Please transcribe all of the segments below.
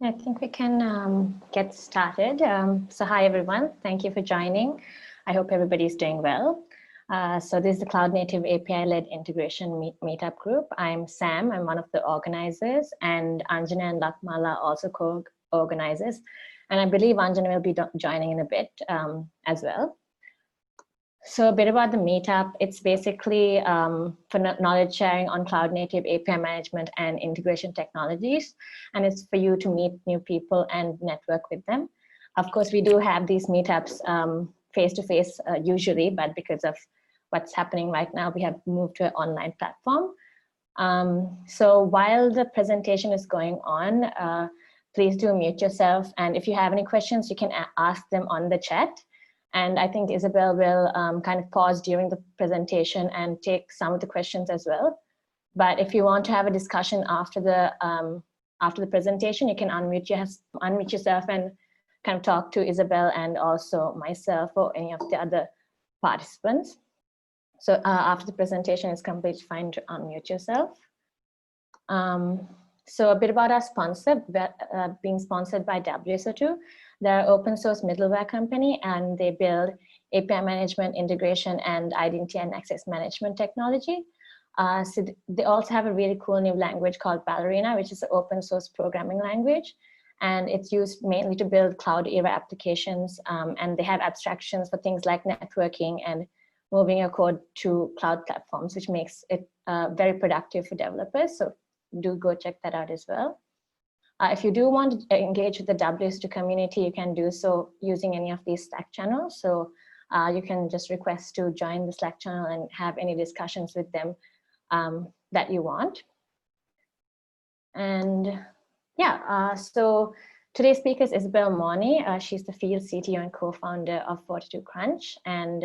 I think we can get started. So hi, everyone. Thank you for joining. I hope everybody's doing well. So this is the Cloud Native API-led integration meetup group. I'm Sam. I'm one of the organizers, and Anjana and Lakmala also co-organizers. And I believe Anjana will be joining in a bit as well. So a bit about the meetup. It's basically for knowledge sharing on cloud native API management and integration technologies. And it's for you to meet new people and network with them. Of course, we do have these meetups face-to-face usually, but because of what's happening right now, we have moved to an online platform. So while the presentation is going on, please do mute yourself. And if you have any questions, you can ask them on the chat. And I think Isabel will kind of pause during the presentation and take some of the questions as well. But if you want to have a discussion after the presentation, you can unmute yourself and kind of talk to Isabel and also myself or any of the other participants. So after the presentation is complete, fine to unmute yourself. So a bit about our sponsor, being sponsored by WSO2. They're an open source middleware company, and they build API management, integration, and identity and access management technology. So they also have a really cool new language called Ballerina, which is an open source programming language. And it's used mainly to build cloud era applications. And they have abstractions for things like networking and moving your code to cloud platforms, which makes it very productive for developers. So do go check that out as well. If you do want to engage with the WSO2 community, you can do so using any of these Slack channels. So you can just request to join the Slack channel and have any discussions with them that you want. And yeah, so today's speaker is Isabel Morney. She's the field CTO and co-founder of 42Crunch. And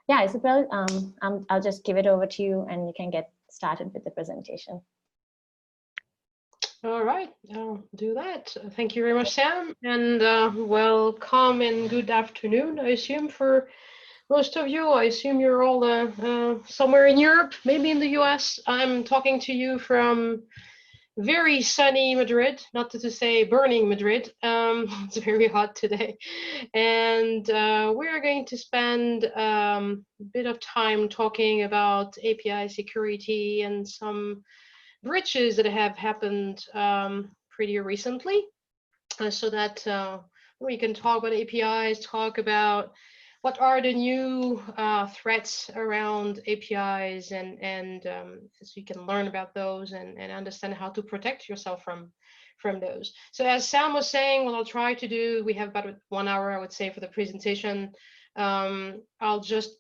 yeah, Isabel, I'll just give it over to you and you can get started with the presentation. All right, I'll do that. Thank you very much, Sam, and welcome and good afternoon, I assume, for most of you. I assume you're all somewhere in Europe, maybe in the US. I'm talking to you from very sunny Madrid, not to say burning Madrid. It's very hot today. And we're going to spend a bit of time talking about API security and some breaches that have happened pretty recently, so that we can talk about APIs, talk about what are the new threats around APIs, and so you can learn about those and understand how to protect yourself from those. So as Sam was saying, what I'll try to do, we have about 1 hour, I would say, for the presentation. I'll just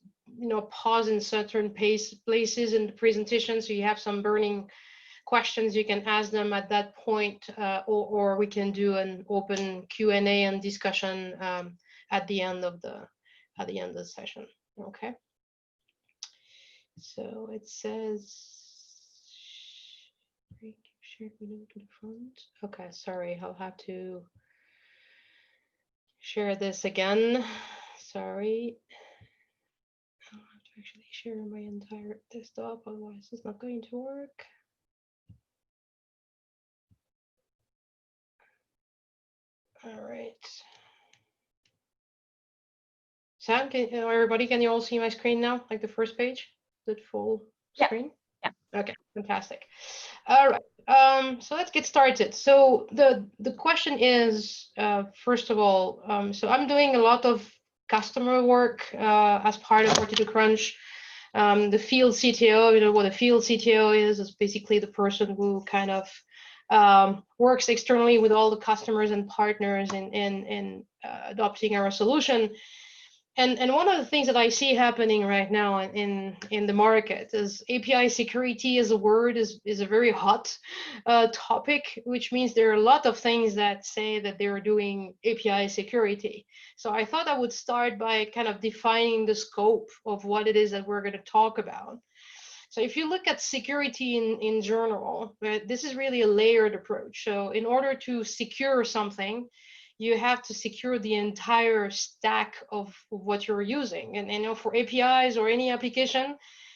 pause in certain places in the presentation, so you have some burning questions, you can ask them at that point, or we can do an open Q&A and discussion at the end of the session. Okay. So it says share video to the front. Okay, sorry, I'll have to share this again. Sorry. I'll have to actually share my entire desktop, otherwise it's not going to work. All right. Sam, everybody, can you all see my screen now? Like the first page, the full screen? Yeah. Okay, fantastic. All right. So let's get started. So the question is, first of all, so I'm doing a lot of customer work as part of 42Crunch. The field CTO, what a field CTO is basically the person who kind of works externally with all the customers and partners in adopting our solution. And one of the things that I see happening right now in the market is API security as a word is a very hot topic, which means there are a lot of things that say that they're doing API security. So I thought I would start by kind of defining the scope of what it is that we're going to talk about. So if you look at security in general, this is really a layered approach. So in order to secure something, you have to secure the entire stack of what you're using. And for APIs or any application,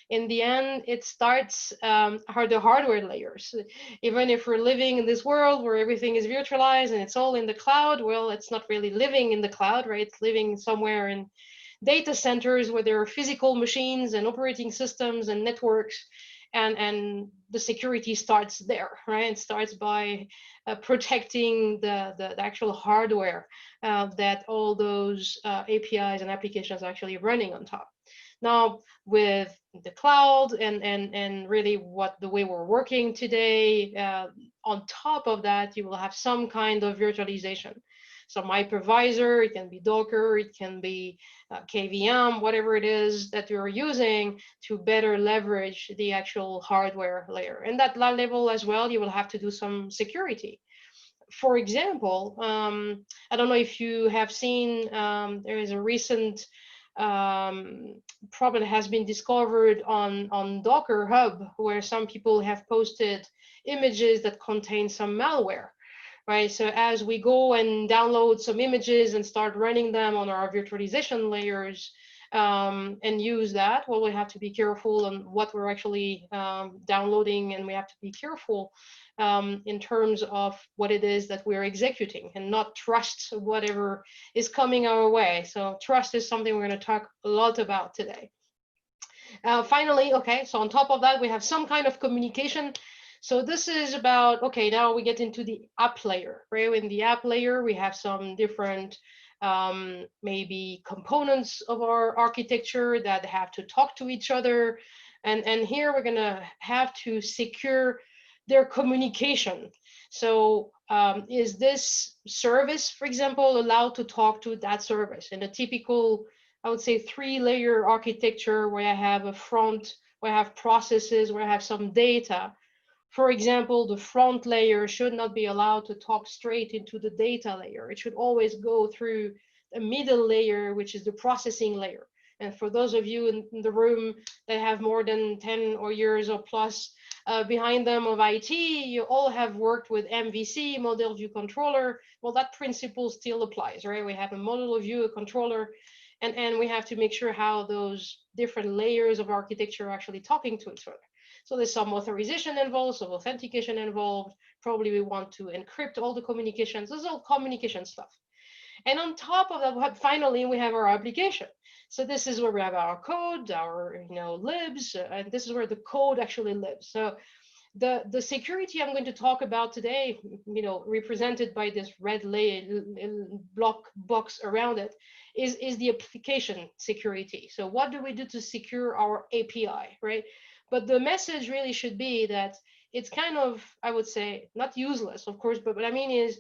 in the end, it starts the hardware layers. Even if we're living in this world where everything is virtualized and it's all in the cloud, well, it's not really living in the cloud, right? It's living somewhere in data centers where there are physical machines and operating systems and networks, and the security starts there, right? It starts by protecting the actual hardware that all those APIs and applications are actually running on top. Now, with the cloud and really what the way we're working today, on top of that, you will have some kind of virtualization. So hypervisor, it can be Docker, it can be KVM, whatever it is that you're using to better leverage the actual hardware layer. And that level as well, you will have to do some security. For example, I don't know if you have seen, there is a recent problem has been discovered on Docker Hub, where some people have posted images that contain some malware, right? So as we go and download some images and start running them on our virtualization layers and use that, well, we have to be careful on what we're actually downloading, and we have to be careful in terms of what it is that we're executing and not trust whatever is coming our way. So trust is something we're going to talk a lot about today. Finally, okay, so on top of that, we have some kind of communication. So this is about, okay, now we get into the app layer, right? In the app layer, we have some different maybe components of our architecture that have to talk to each other. And here we're gonna have to secure their communication. So is this service, for example, allowed to talk to that service? In a typical, I would say, 3-layer architecture where I have a front, where I have processes, where I have some data. For example, the front layer should not be allowed to talk straight into the data layer. It should always go through a middle layer, which is the processing layer. And for those of you in the room that have more than 10 or years or plus behind them of IT, you all have worked with MVC, model view controller. Well, that principle still applies, right? We have a model view, a controller, and we have to make sure how those different layers of architecture are actually talking to each other. So there's some authorization involved, some authentication involved. Probably we want to encrypt all the communications. This is all communication stuff. And on top of that, finally, we have our application. So this is where we have our code, our libs, and this is where the code actually lives. So the security I'm going to talk about today, represented by this red layer block box around it, is the application security. So what do we do to secure our API, right? But the message really should be that it's kind of, I would say, not useless, of course, but what I mean is,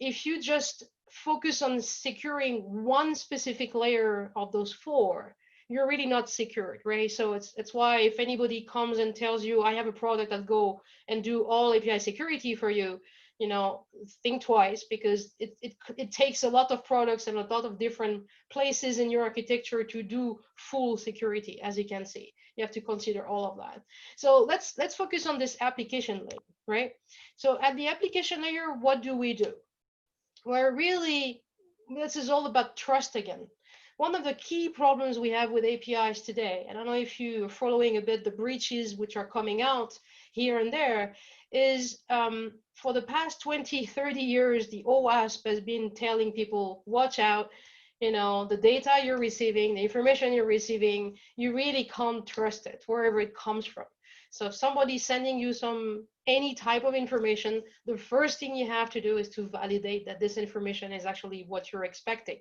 if you just focus on securing one specific layer of those 4, you're really not secured, right? So it's why if anybody comes and tells you, I have a product that go and do all API security for you, think twice, because it takes a lot of products and a lot of different places in your architecture to do full security, as you can see. You have to consider all of that. So let's focus on this application layer, right? So at the application layer, what do we do? Where really, this is all about trust again. One of the key problems we have with APIs today, and I don't know if you're following a bit the breaches which are coming out here and there, is for the past 20, 30 years, the OWASP has been telling people, watch out, the data you're receiving, the information you're receiving, you really can't trust it, wherever it comes from. So if somebody's sending you any type of information, the first thing you have to do is to validate that this information is actually what you're expecting.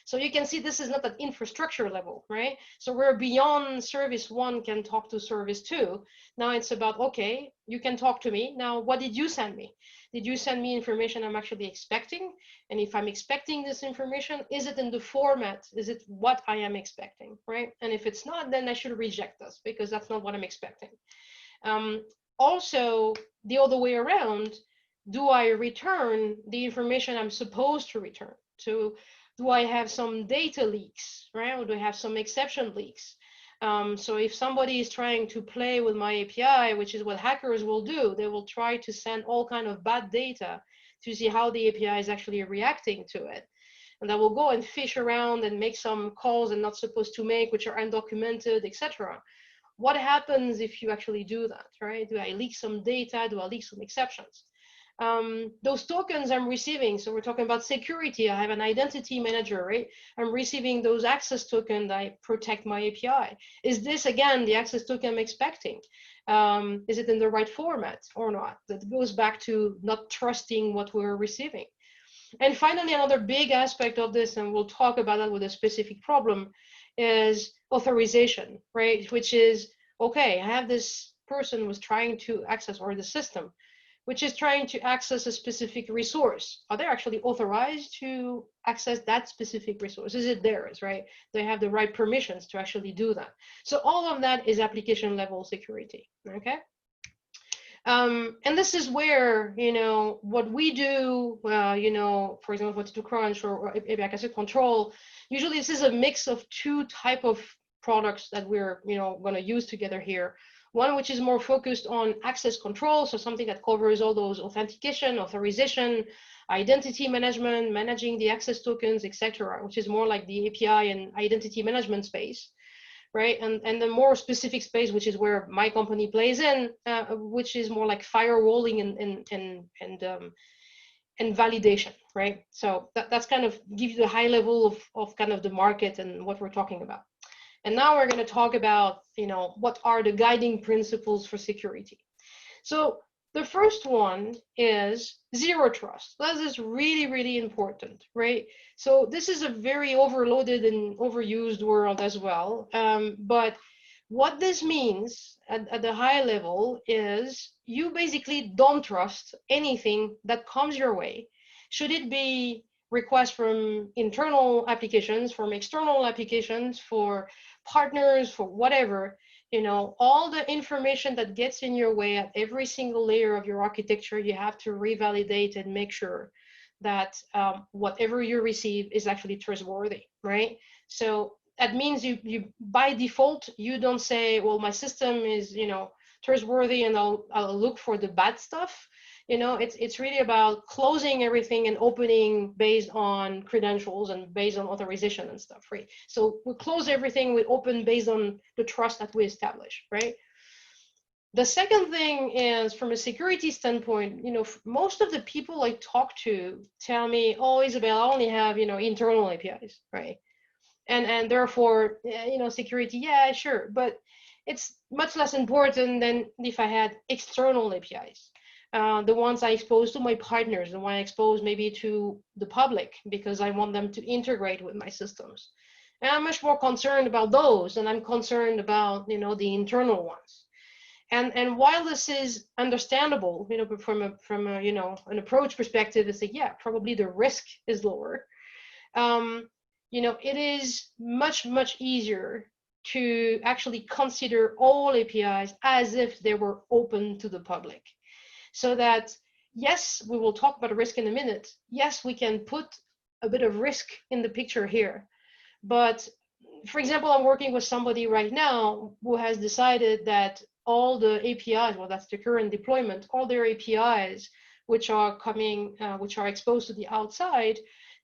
So you can see this is not at infrastructure level, right? So we're beyond service 1 can talk to service 2. Now it's about, okay, you can talk to me. Now, what did you send me? Did you send me information I'm actually expecting? And if I'm expecting this information, is it in the format? Is it what I am expecting, right? And if it's not, then I should reject this, because that's not what I'm expecting. Also, the other way around, do I return the information I'm supposed to return? So do I have some data leaks, right? Or do I have some exception leaks? So if somebody is trying to play with my API, which is what hackers will do, they will try to send all kind of bad data to see how the API is actually reacting to it. And they will go and fish around and make some calls they're not supposed to make, which are undocumented, etc. what happens if you actually do that, right? Do I leak some data? Do I leak some exceptions? Those tokens I'm receiving, so we're talking about security. I have an identity manager, right? I'm receiving those access tokens that protect my API. Is this, again, the access token I'm expecting? Is it in the right format or not? That goes back to not trusting what we're receiving. And finally, another big aspect of this, and we'll talk about that with a specific problem, is authorization, right? Which is, okay, I have this person who's trying to access, or the system, which is trying to access a specific resource. Are they actually authorized to access that specific resource? Is it theirs, right? They have the right permissions to actually do that. So all of that is application level security, okay? And this is where, what we do, for example, with Crunch or API Asset Control, usually this is a mix of two type of products that we're, going to use together here. One which is more focused on access control, so something that covers all those authentication, authorization, identity management, managing the access tokens, etc., which is more like the API and identity management space, right? And the more specific space, which is where my company plays in, which is more like firewalling and validation, right? So that's kind of gives you the high level of kind of the market and what we're talking about. And now we're going to talk about, what are the guiding principles for security. So the first one is zero trust. That is really, really important, right? So this is a very overloaded and overused word as well. But what this means at the high level is you basically don't trust anything that comes your way. Should it be requests from internal applications, from external applications, for partners, for whatever, all the information that gets in your way at every single layer of your architecture, you have to revalidate and make sure that whatever you receive is actually trustworthy, right? So that means you by default, you don't say, well, my system is, trustworthy and I'll look for the bad stuff. It's really about closing everything and opening based on credentials and based on authorization and stuff, right? So we close everything, we open based on the trust that we establish, right? The second thing is, from a security standpoint, most of the people I talk to tell me, oh, Isabel, I only have, internal APIs, right? And therefore, security, yeah, sure, but it's much less important than if I had external APIs. The ones I expose to my partners, the one I expose maybe to the public, because I want them to integrate with my systems. And I'm much more concerned about those, and I'm concerned about, the internal ones. And while this is understandable, from a an approach perspective, it's like, yeah, probably the risk is lower. It is much, much easier to actually consider all APIs as if they were open to the public. So that, yes, we will talk about risk in a minute. Yes, we can put a bit of risk in the picture here. But for example, I'm working with somebody right now who has decided that all the APIs, well, that's the current deployment, all their APIs, which are coming, which are exposed to the outside,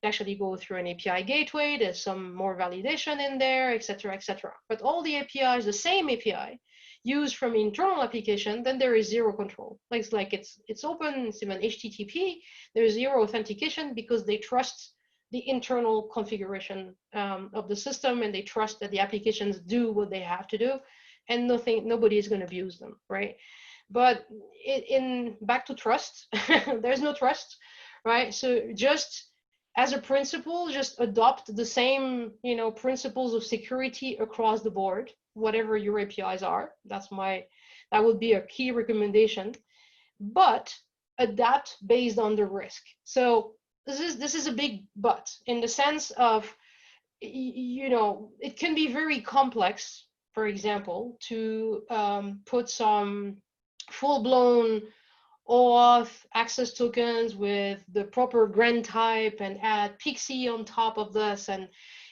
actually go through an API gateway. There's some more validation in there, et cetera, et cetera. But all the APIs, the same API, used from internal application, then there is zero control. Like it's open, it's even HTTP, there's zero authentication because they trust the internal configuration of the system, and they trust that the applications do what they have to do, and nobody is going to abuse them, right? But back to trust, there's no trust, right? So just as a principle, just adopt the same, principles of security across the board, whatever your APIs are. That would be a key recommendation, but adapt based on the risk. So this is a big but, in the sense of, it can be very complex, for example, to put some full-blown OAuth access tokens with the proper grant type and add Pixie on top of this, and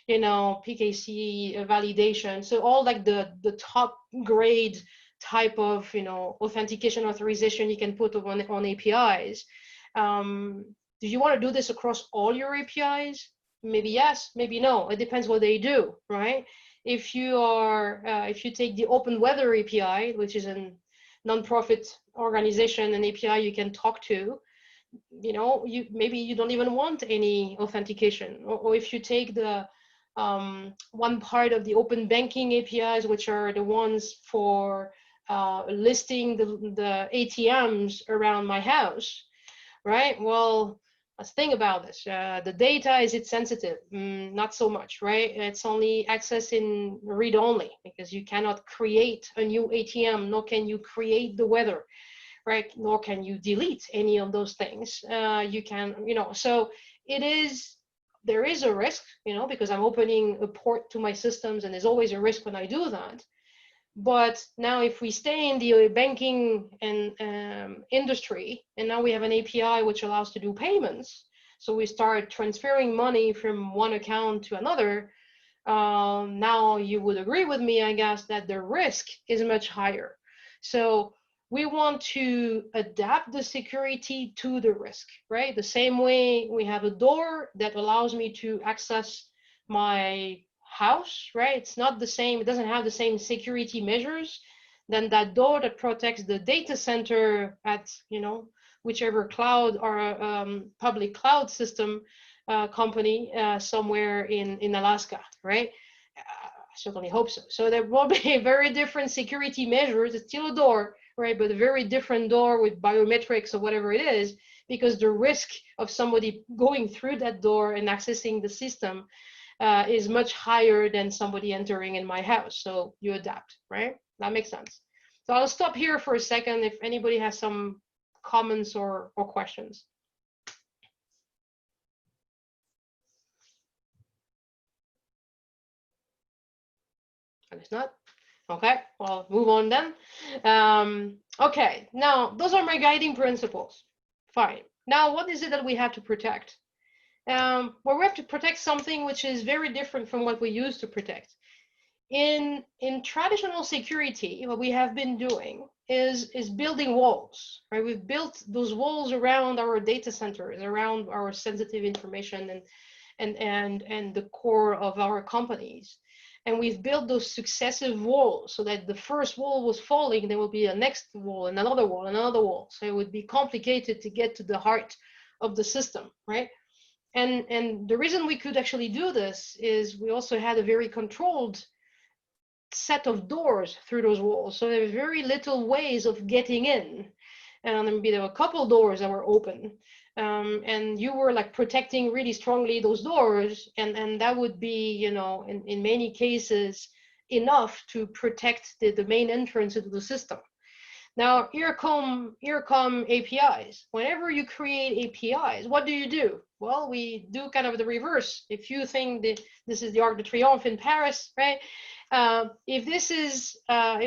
PKC validation. So all like the top grade type of authentication authorization you can put on APIs. Do you want to do this across all your APIs? Maybe yes, maybe no. It depends what they do, right? if you take the Open Weather API, which is a non-profit organization, an API you can talk to, maybe you don't even want any authentication. Or if you take the one part of the open banking APIs, which are the ones for listing the ATMs around my house, right? Well, let's think about this. The data, is it sensitive? Not so much, right? It's only access in read-only, because you cannot create a new ATM, nor can you create the weather, right? Nor can you delete any of those things. You can, so there is a risk, because I'm opening a port to my systems, and there's always a risk when I do that. But now if we stay in the banking and industry, and now we have an API which allows to do payments, so we start transferring money from one account to another, now you would agree with me, I guess, that the risk is much higher. So we want to adapt the security to the risk, right? The same way we have a door that allows me to access my house, right? It's not the same, it doesn't have the same security measures than that door that protects the data center at, whichever cloud or public cloud system company somewhere in Alaska, right? I certainly hope so. So there will be very different security measures. It's still a door, right? But a very different door with biometrics or whatever it is, because the risk of somebody going through that door and accessing the system is much higher than somebody entering in my house. So you adapt, right? That makes sense. So I'll stop here for a second if anybody has some comments or questions. And it's not? Okay, well, move on then. Okay, now those are my guiding principles. Fine. Now, what is it that we have to protect? Well, we have to protect something which is very different from what we used to protect. In traditional security, what we have been doing is building walls, right? We've built those walls around our data centers, around our sensitive information and the core of our companies. And we've built those successive walls so that the first wall was falling, there will be a next wall and another wall and another wall. So it would be complicated to get to the heart of the system, right? And the reason we could actually do this is we also had a very controlled set of doors through those walls. So there was very little ways of getting in. And maybe there were a couple doors that were open. And you were like protecting really strongly those doors. And that would be, in many cases, enough to protect the main entrance into the system. Now, here come APIs. Whenever you create APIs, what do? Well, we do kind of the reverse. If you think that this is the Arc de Triomphe in Paris, right? If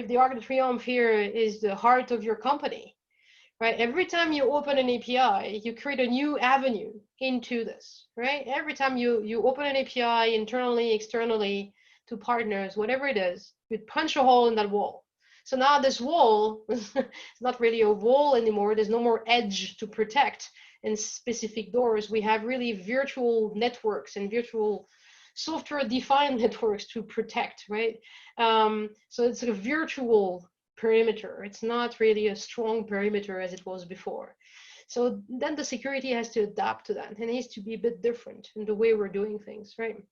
the Arc de Triomphe here is the heart of your company, right? Every time you open an API, you create a new avenue into this, right? Every time you open an API internally, externally, to partners, whatever it is, you punch a hole in that wall. So now this wall is not really a wall anymore. There's no more edge to protect in specific doors. We have really virtual networks and virtual software-defined networks to protect, right? So it's a virtual perimeter. It's not really a strong perimeter as it was before. So then the security has to adapt to that, and it needs to be a bit different in the way we're doing things, right?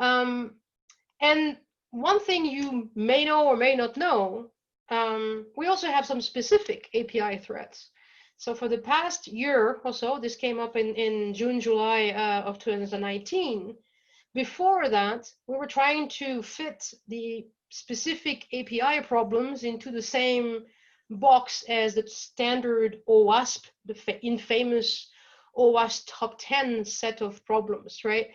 And one thing you may know or may not know, we also have some specific API threats. So for the past year or so, this came up in June, July of 2019. Before that, we were trying to fit the specific API problems into the same box as the standard OWASP, the infamous OWASP top 10 set of problems, right?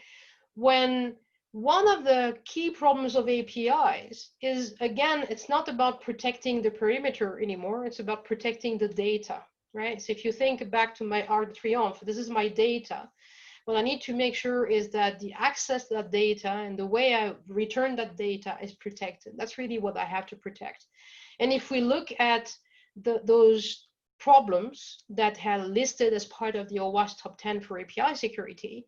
When one of the key problems of APIs is, again, it's not about protecting the perimeter anymore, it's about protecting the data, right? So if you think back to my Arc de Triomphe, this is my data. What I need to make sure is that the access to that data and the way I return that data is protected. That's really what I have to protect. And if we look at those problems that are listed as part of the OWASP top 10 for API security,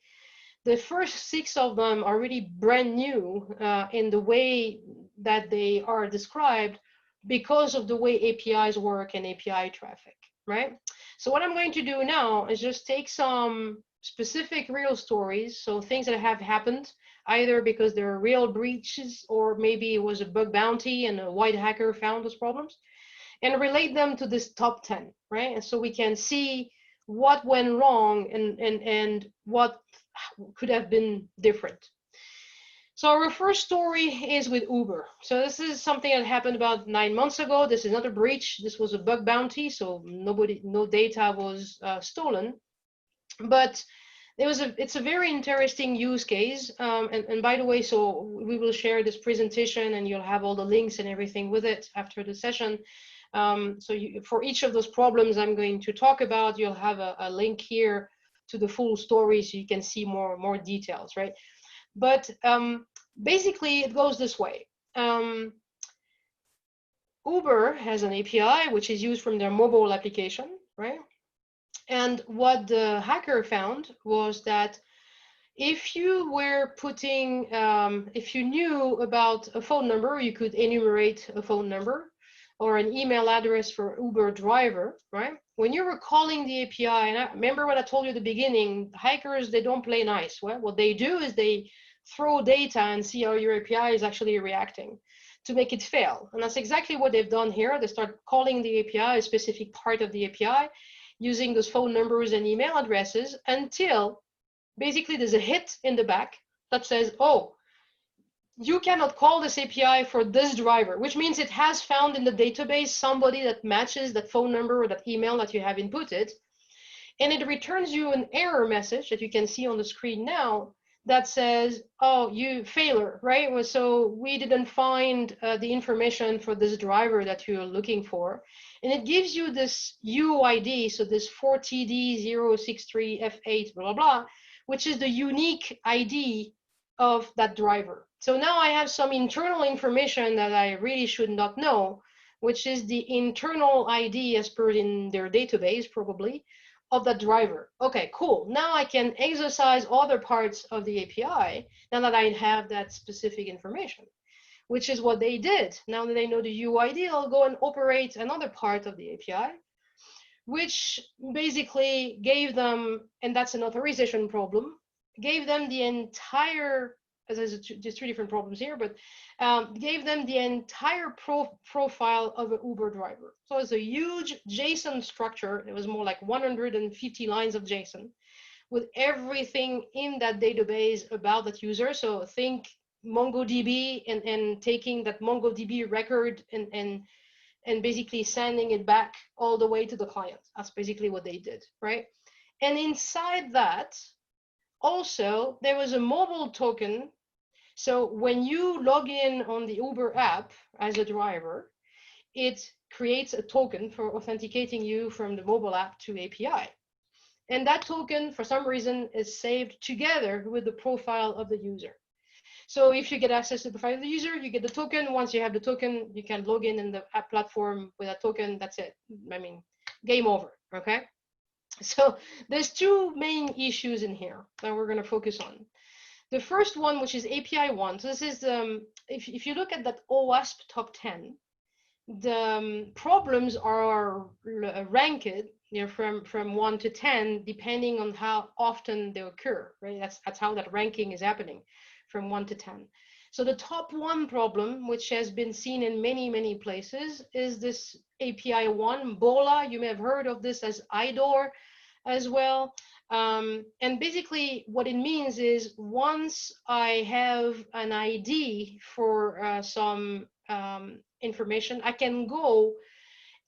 The first 6 of them are really brand new in the way that they are described because of the way APIs work and API traffic, right? So what I'm going to do now is just take some specific real stories, so things that have happened, either because there are real breaches or maybe it was a bug bounty and a white hacker found those problems, and relate them to this top 10, right? And so we can see what went wrong and what could have been different. So our first story is with Uber. So this is something that happened about 9 months ago. This is not a breach. This was a bug bounty. So no data was stolen. But it's a very interesting use case. And by the way, so we will share this presentation and you'll have all the links and everything with it after the session. So for each of those problems I'm going to talk about, you'll have a link here to the full story so you can see more details, right? But basically it goes this way. Uber has an API which is used from their mobile application, right? And what the hacker found was that if you were putting, if you knew about a phone number, you could enumerate a phone number or an email address for Uber driver, right? When you were calling the API, and I remember what I told you at the beginning, hackers, they don't play nice. Well, what they do is they throw data and see how your API is actually reacting to make it fail. And that's exactly what they've done here. They start calling the API, a specific part of the API, using those phone numbers and email addresses until basically there's a hit in the back that says, oh, you cannot call this API for this driver, which means it has found in the database somebody that matches that phone number or that email that you have inputted. And it returns you an error message that you can see on the screen now that says, oh, you failure, right? So we didn't find the information for this driver that you're looking for. And it gives you this UID, so this 4TD063F8, blah, blah, blah, which is the unique ID of that driver. So now I have some internal information that I really should not know, which is the internal ID as per in their database, probably, of that driver. Okay, cool. Now I can exercise other parts of the API now that I have that specific information, which is what they did. Now that they know the UID, I'll go and operate another part of the API, which basically gave them, and that's an authorization problem, gave them the entire, as there's just 3 different problems here, but gave them the entire profile of an Uber driver. So it's a huge JSON structure. It was more like 150 lines of JSON with everything in that database about that user. So think MongoDB and taking that MongoDB record and basically sending it back all the way to the client. That's basically what they did, right? And inside that, also, there was a mobile token. So when you log in on the Uber app as a driver, it creates a token for authenticating you from the mobile app to API. And that token, for some reason, is saved together with the profile of the user. So if you get access to the profile of the user, you get the token. Once you have the token, you can log in the app platform with a token. That's it. I mean, game over, okay? So there's 2 main issues in here that we're going to focus on. The first one, which is API 1. So this is, if you look at that OWASP top 10, the problems are ranked, you know, from 1 to 10, depending on how often they occur, right? That's how that ranking is happening, from 1 to 10. So the top 1 problem, which has been seen in many places, is this API 1, BOLA. You may have heard of this as IDOR as well. And basically what it means is once I have an ID for some information, I can go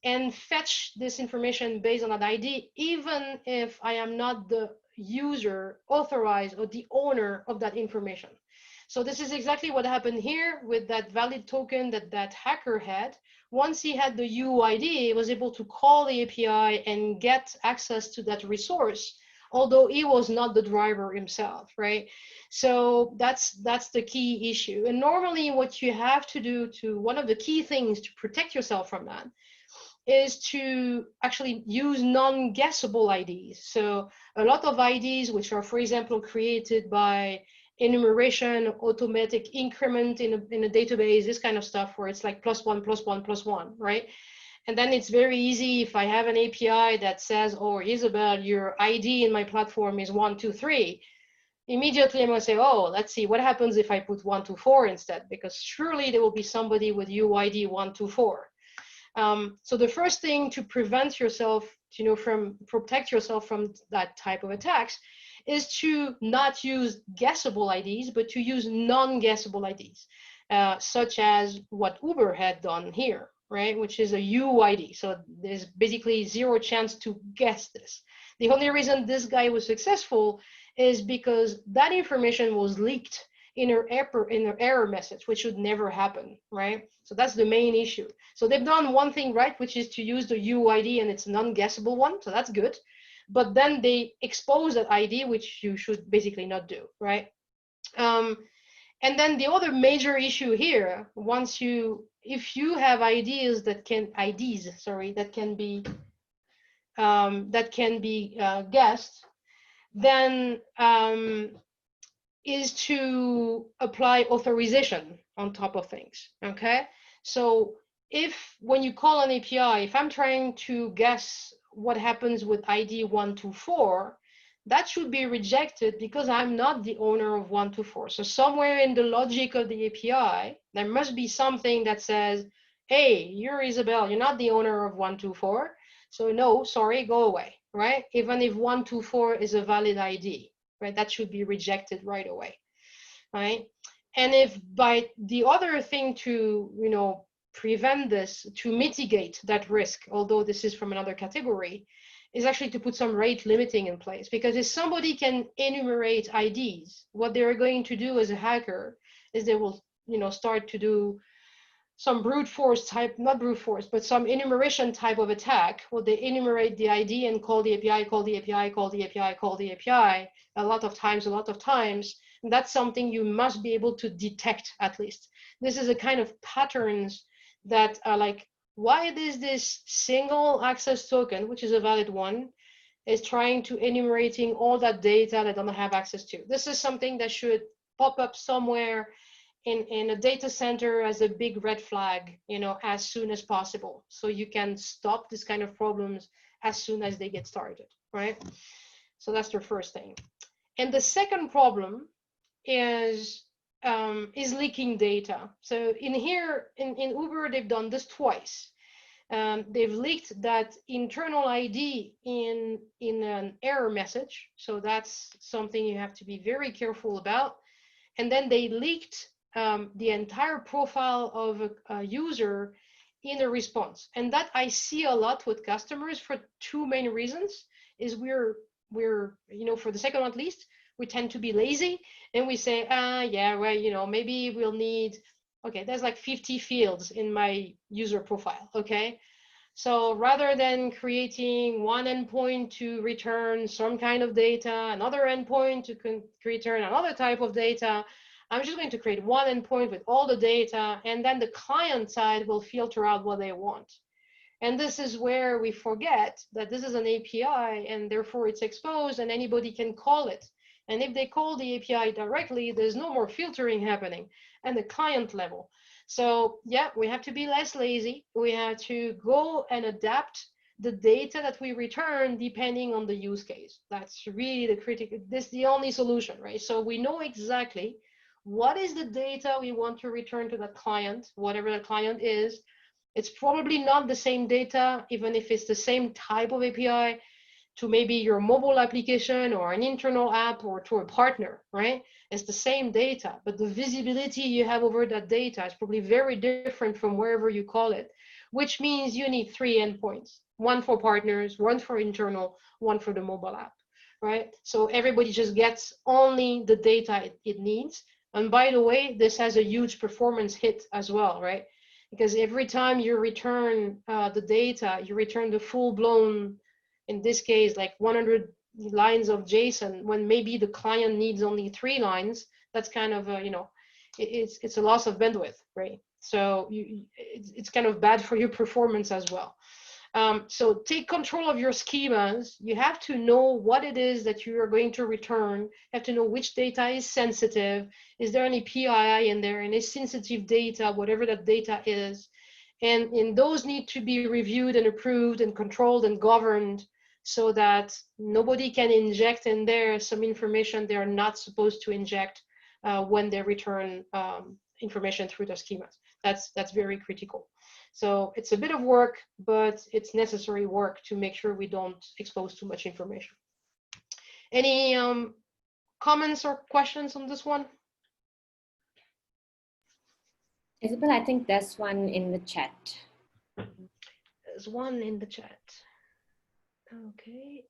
and fetch this information based on that ID, even if I am not the user authorized or the owner of that information. So this is exactly what happened here with that valid token that hacker had. Once he had the UID, he was able to call the API and get access to that resource, although he was not the driver himself, right? So that's the key issue. And normally what you have to do one of the key things to protect yourself from that is to actually use non-guessable IDs. So a lot of IDs, which are, for example, created by enumeration, automatic increment in a database, this kind of stuff, where it's like +1, +1, +1, right? And then it's very easy if I have an API that says, oh, Isabel, your ID in my platform is 123. Immediately I'm going to say, oh, let's see what happens if I put 124 instead, because surely there will be somebody with UID 124. So the first thing to prevent yourself, protect yourself from that type of attacks is to not use guessable IDs, but to use non-guessable IDs, such as what Uber had done here, right? Which is a UID. So there's basically zero chance to guess this. The only reason this guy was successful is because that information was leaked in her error message, which should never happen, right? So that's the main issue. So they've done one thing right, which is to use the UID, and it's a non-guessable one, so that's good. But then they expose that ID, which you should basically not do, right? And then the other major issue here, if you have IDs that can be guessed, then is to apply authorization on top of things, okay? So when you call an API, if I'm trying to guess what happens with ID 124, that should be rejected because I'm not the owner of 124. So somewhere in the logic of the API, there must be something that says, hey, you're Isabel, you're not the owner of 124. So no, sorry, go away, right? Even if 124 is a valid ID. Right, that should be rejected right away, right? And if by the other thing to prevent this, to mitigate that risk, although this is from another category, is actually to put some rate limiting in place. Because if somebody can enumerate IDs, what they're going to do as a hacker is they will start to do some brute force type, not brute force, but some enumeration type of attack, where they enumerate the ID and call the API, call the API, call the API, call the API a lot of times. And that's something you must be able to detect at least. This is a kind of patterns that are like, why is this single access token, which is a valid one, is trying to enumerating all that data that I don't have access to? This is something that should pop up somewhere in a data center as a big red flag, as soon as possible, so you can stop this kind of problems as soon as they get started, right? So that's the first thing. And the second problem is leaking data. So in Uber, they've done this twice. They've leaked that internal ID in an error message. So that's something you have to be very careful about. And then they leaked the entire profile of a user in a response. And that I see a lot with customers for two main reasons. Is we're for the second one at least, we tend to be lazy and we say, yeah, well, maybe we'll need, okay, there's like 50 fields in my user profile, okay? So rather than creating one endpoint to return some kind of data, another endpoint to return another type of data, I'm just going to create one endpoint with all the data, and then the client side will filter out what they want. And this is where we forget that this is an API, and therefore it's exposed and anybody can call it. And if they call the API directly, there's no more filtering happening at the client level. So yeah, we have to be less lazy. We have to go and adapt the data that we return depending on the use case. That's really the critical, this is the only solution, right? So we know exactly what is the data we want to return to that client, whatever the client is. It's probably not the same data, even if it's the same type of API, to maybe your mobile application or an internal app or to a partner, right? It's the same data, but the visibility you have over that data is probably very different from wherever you call it, which means you need 3 endpoints, one for partners, one for internal, one for the mobile app, right? So everybody just gets only the data it needs. And by the way, this has a huge performance hit as well, right? Because every time you return the data, you return the full-blown, in this case, like 100 lines of JSON, when maybe the client needs only 3 lines. That's kind of it's a loss of bandwidth, right? So it's kind of bad for your performance as well. So take control of your schemas. You have to know what it is that you are going to return. You have to know which data is sensitive. Is there any PII in there? Any sensitive data, whatever that data is. And those need to be reviewed and approved and controlled and governed so that nobody can inject in there some information they're not supposed to inject when they return information through the schemas. That's very critical. So it's a bit of work, but it's necessary work to make sure we don't expose too much information. Any comments or questions on this one? Isabel, I think there's one in the chat. There's one in the chat. Okay.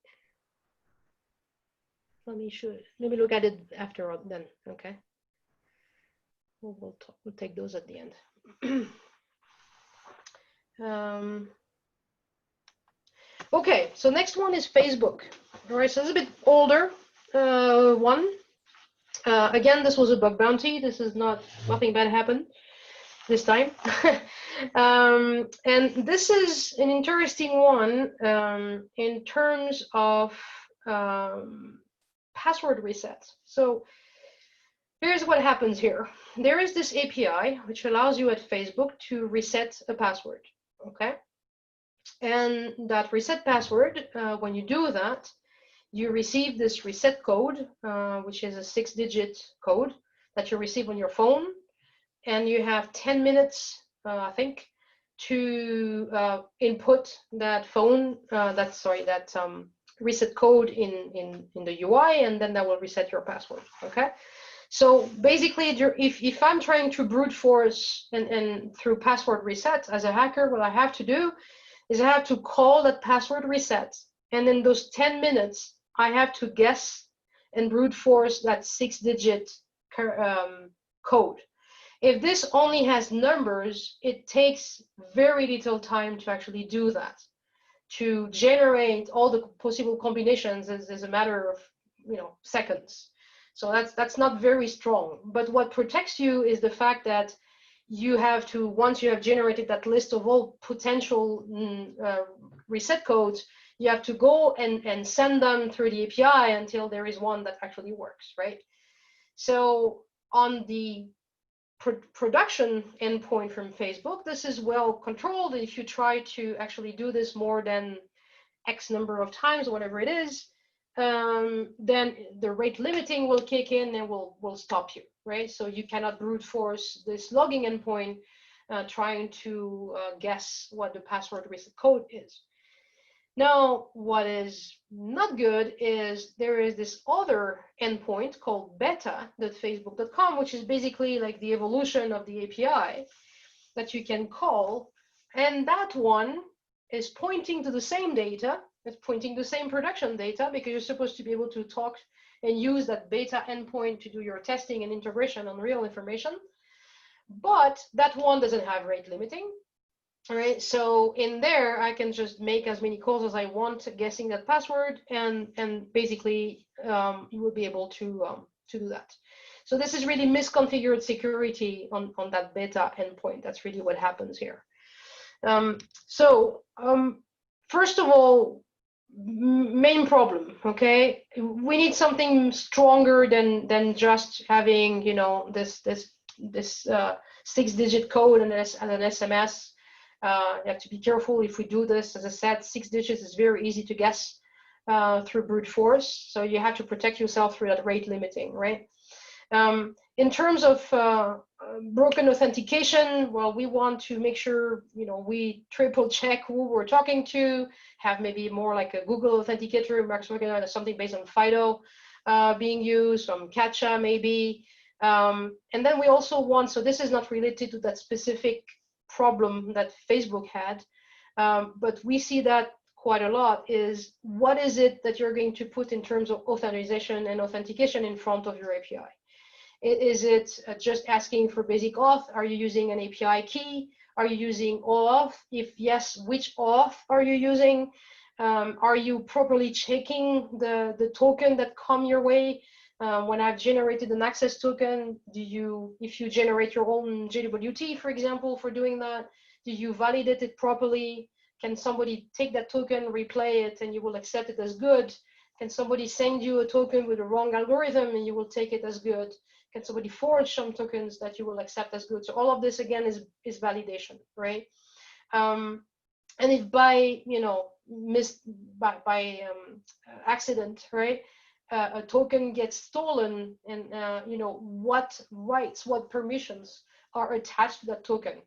Let me look at it after then. Okay. We'll take those at the end. Okay, so next one is Facebook. All right, so it's a bit older one. Again, this was a bug bounty. This is nothing bad happened this time. And this is an interesting one in terms of password resets. So here's what happens here. There is this API which allows you at Facebook to reset a password, okay? And that reset password, when you do that, you receive this reset code, which is a 6-digit code that you receive on your phone. And you have 10 minutes, I think, to input that reset code in the UI, and then that will reset your password, okay? So basically, if I'm trying to brute force and through password reset as a hacker, what I have to do is I have to call that password reset, and in those 10 minutes, I have to guess and brute force that 6-digit code. If this only has numbers, it takes very little time to actually do that. To generate all the possible combinations is a matter of seconds. So that's not very strong. But what protects you is the fact that you have to, once you have generated that list of all potential reset codes, you have to go and send them through the API until there is one that actually works, right? So on the production endpoint from Facebook, this is well controlled. If you try to actually do this more than X number of times, whatever it is, then the rate limiting will kick in and will stop you, right? So you cannot brute force this logging endpoint trying to guess what the password reset code is. Now, what is not good is there is this other endpoint called beta.facebook.com, which is basically like the evolution of the API that you can call. And that one is pointing to the same data. It's pointing to the same production data because you're supposed to be able to talk and use that beta endpoint to do your testing and integration on real information. But that one doesn't have rate limiting. All right, so in there, I can just make as many calls as I want, guessing that password, and basically you will be able to do that. So this is really misconfigured security on that beta endpoint. That's really what happens here. First of all, main problem, okay? We need something stronger than just having, this 6-digit code and an SMS. You have to be careful if we do this. As I said, 6 digits is very easy to guess through brute force. So you have to protect yourself through that rate limiting, right? In terms of broken authentication, well, we want to make sure, we triple check who we're talking to, have maybe more like a Google Authenticator, or something based on FIDO being used, some CAPTCHA maybe. And then we also want, so this is not related to that specific problem that Facebook had, but we see that quite a lot, is what is it that you're going to put in terms of authorization and authentication in front of your API? Is it just asking for basic auth? Are you using an API key? Are you using OAuth? If yes, which auth are you using? Are you properly checking the token that come your way? When I've generated an access token, if you generate your own JWT, for example, for doing that, do you validate it properly? Can somebody take that token, replay it, and you will accept it as good? Can somebody send you a token with a wrong algorithm and you will take it as good? Can somebody forge some tokens that you will accept as good? So all of this again is validation, right? And if by accident, right, a token gets stolen, and what rights, what permissions are attached to that token.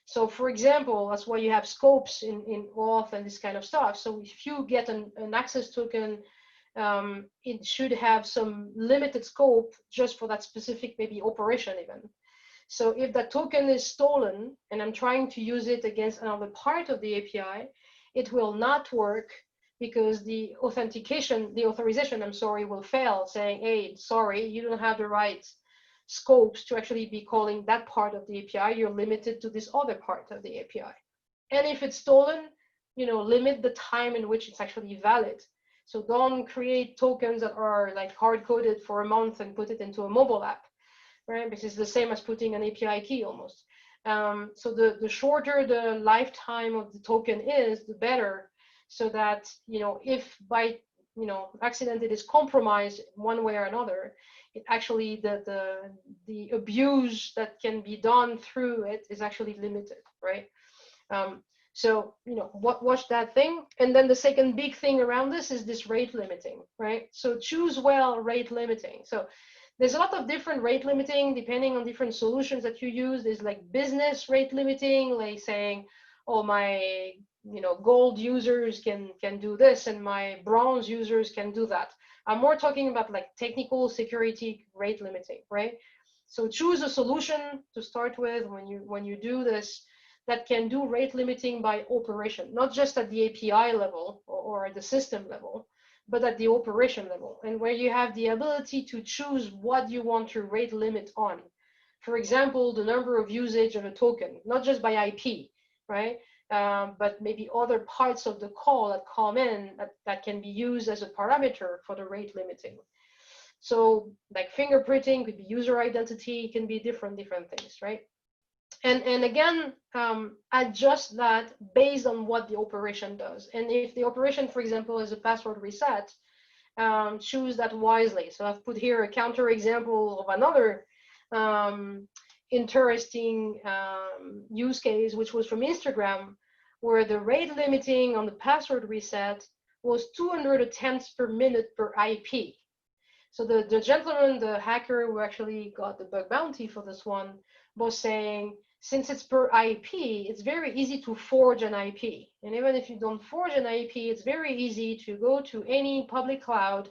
So for example, that's why you have scopes in auth and this kind of stuff. So if you get an access token, it should have some limited scope just for that specific maybe operation even. So if that token is stolen and I'm trying to use it against another part of the API, it will not work because the authorization, will fail, saying, hey, sorry, you don't have the right scopes to actually be calling that part of the API. You're limited to this other part of the API. And if it's stolen, limit the time in which it's actually valid. So don't create tokens that are like hard-coded for a month and put it into a mobile app, right? Because it's the same as putting an API key almost. So the shorter the lifetime of the token is, the better. So that, if by, accident it is compromised one way or another, it actually, the abuse that can be done through it is actually limited, right? So, watch that thing. And then the second big thing around this is this rate limiting, right? So choose well rate limiting. So there's a lot of different rate limiting depending on different solutions that you use. There's like business rate limiting, like saying, oh, my gold users can do this and my bronze users can do that. I'm more talking about like technical security rate limiting, right? So choose a solution to start with when you do this that can do rate limiting by operation, not just at the API level or at the system level, but at the operation level, and where you have the ability to choose what you want to rate limit on. For example, the number of usage of a token, not just by IP, right? But maybe other parts of the call that come in that can be used as a parameter for the rate limiting. So like fingerprinting could be user identity, can be different things, right? And again, adjust that based on what the operation does. And if the operation, for example, is a password reset, choose that wisely. So I've put here a counter example of another interesting use case, which was from Instagram, where the rate limiting on the password reset was 200 attempts per minute per IP. So the gentleman, the hacker who actually got the bug bounty for this one, was saying, since it's per IP, it's very easy to forge an IP. And even if you don't forge an IP, it's very easy to go to any public cloud,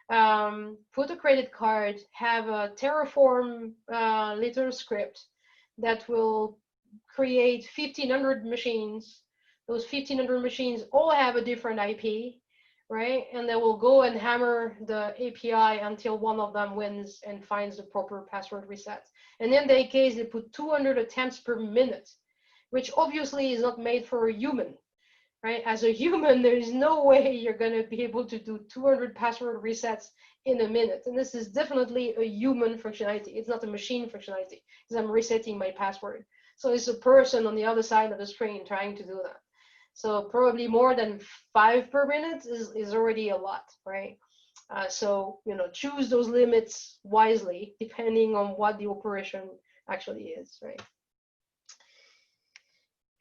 put a credit card, have a Terraform little script that will create 1,500 machines. Those 1,500 machines all have a different IP, right? And they will go and hammer the API until one of them wins and finds the proper password reset. And in their case, they put 200 attempts per minute, which obviously is not made for a human, right? As a human, there is no way you're going to be able to do 200 password resets in a minute. And this is definitely a human functionality. It's not a machine functionality, because I'm resetting my password. So it's a person on the other side of the screen trying to do that. So probably more than 5 per minute is already a lot, right? So, choose those limits wisely, depending on what the operation actually is, right?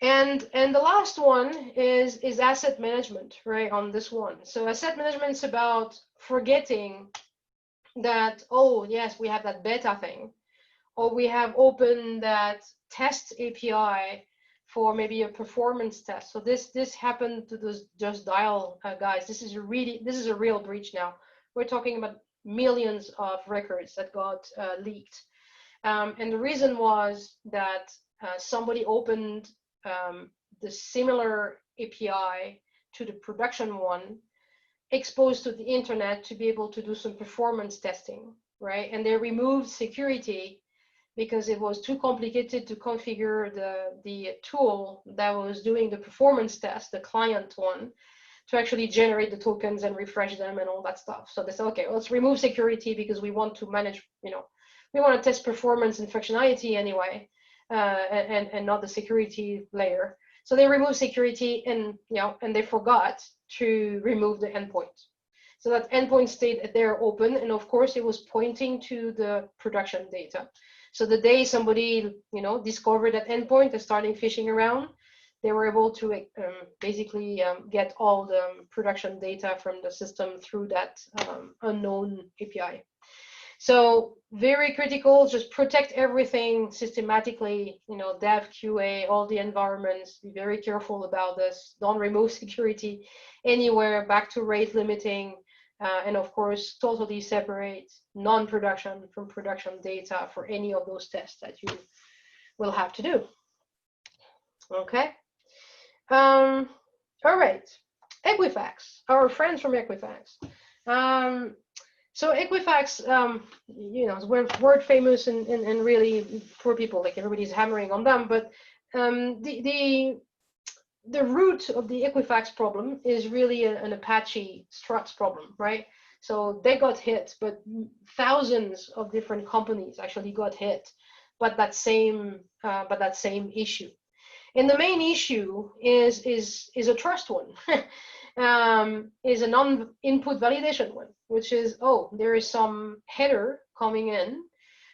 And the last one is asset management, right, on this one. So asset management is about forgetting that, oh, yes, we have that beta thing, or we have opened that test API for maybe a performance test. So this happened to those Just Dial guys. This is a real breach now. We're talking about millions of records that got leaked. And the reason was that somebody opened the similar API to the production one, exposed to the internet to be able to do some performance testing, right? And they removed security because it was too complicated to configure the tool that was doing the performance test, the client one, to actually generate the tokens and refresh them and all that stuff. So they said, okay, let's remove security because we want to manage, we want to test performance and functionality anyway, and not the security layer. So they removed security, and and they forgot to remove the endpoint. So that endpoint stayed there open, and of course it was pointing to the production data. So the day somebody discovered that endpoint and starting fishing around, they were able to basically get all the production data from the system through that unknown API. So very critical, just protect everything systematically, dev, QA, all the environments, be very careful about this. Don't remove security anywhere, back to rate limiting, and of course, totally separate non-production from production data for any of those tests that you will have to do. Okay. All right. Equifax, our friends from Equifax. So Equifax, is word famous and really for people, like everybody's hammering on them. But the root of the Equifax problem is really an Apache struts problem, right? So they got hit, but thousands of different companies actually got hit, but that same issue. And the main issue is a trust one. Is a non-input validation one, which is, there is some header coming in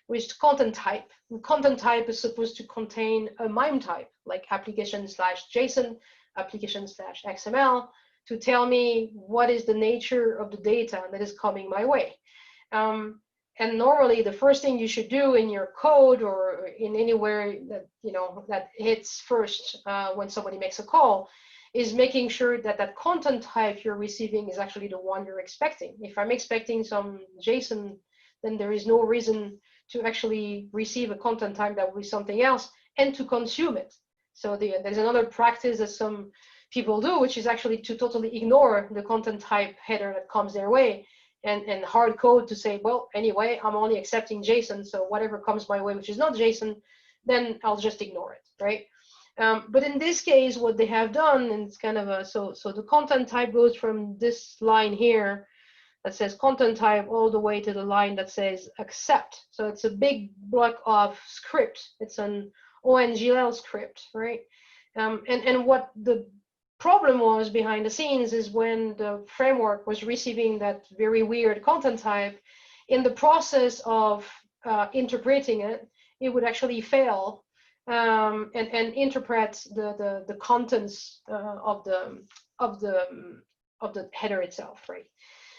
with content type. And content type is supposed to contain a MIME type, like application/JSON, application/XML, to tell me what is the nature of the data that is coming my way. And normally the first thing you should do in your code or in anywhere that that hits first when somebody makes a call is making sure that that content type you're receiving is actually the one you're expecting. If I'm expecting some JSON, then there is no reason to actually receive a content type that will be something else and to consume it. So there's another practice that some people do, which is actually to totally ignore the content type header that comes their way and hard code to say, well, anyway, I'm only accepting JSON, so whatever comes my way, which is not JSON, then I'll just ignore it, right? But in this case, what they have done, and it's kind of so the content type goes from this line here that says content type all the way to the line that says accept. So it's a big block of script. It's an ONGL script, right? And what the problem was behind the scenes is when the framework was receiving that very weird content type, in the process of interpreting it, it would actually fail and interpret the contents of the header itself, right?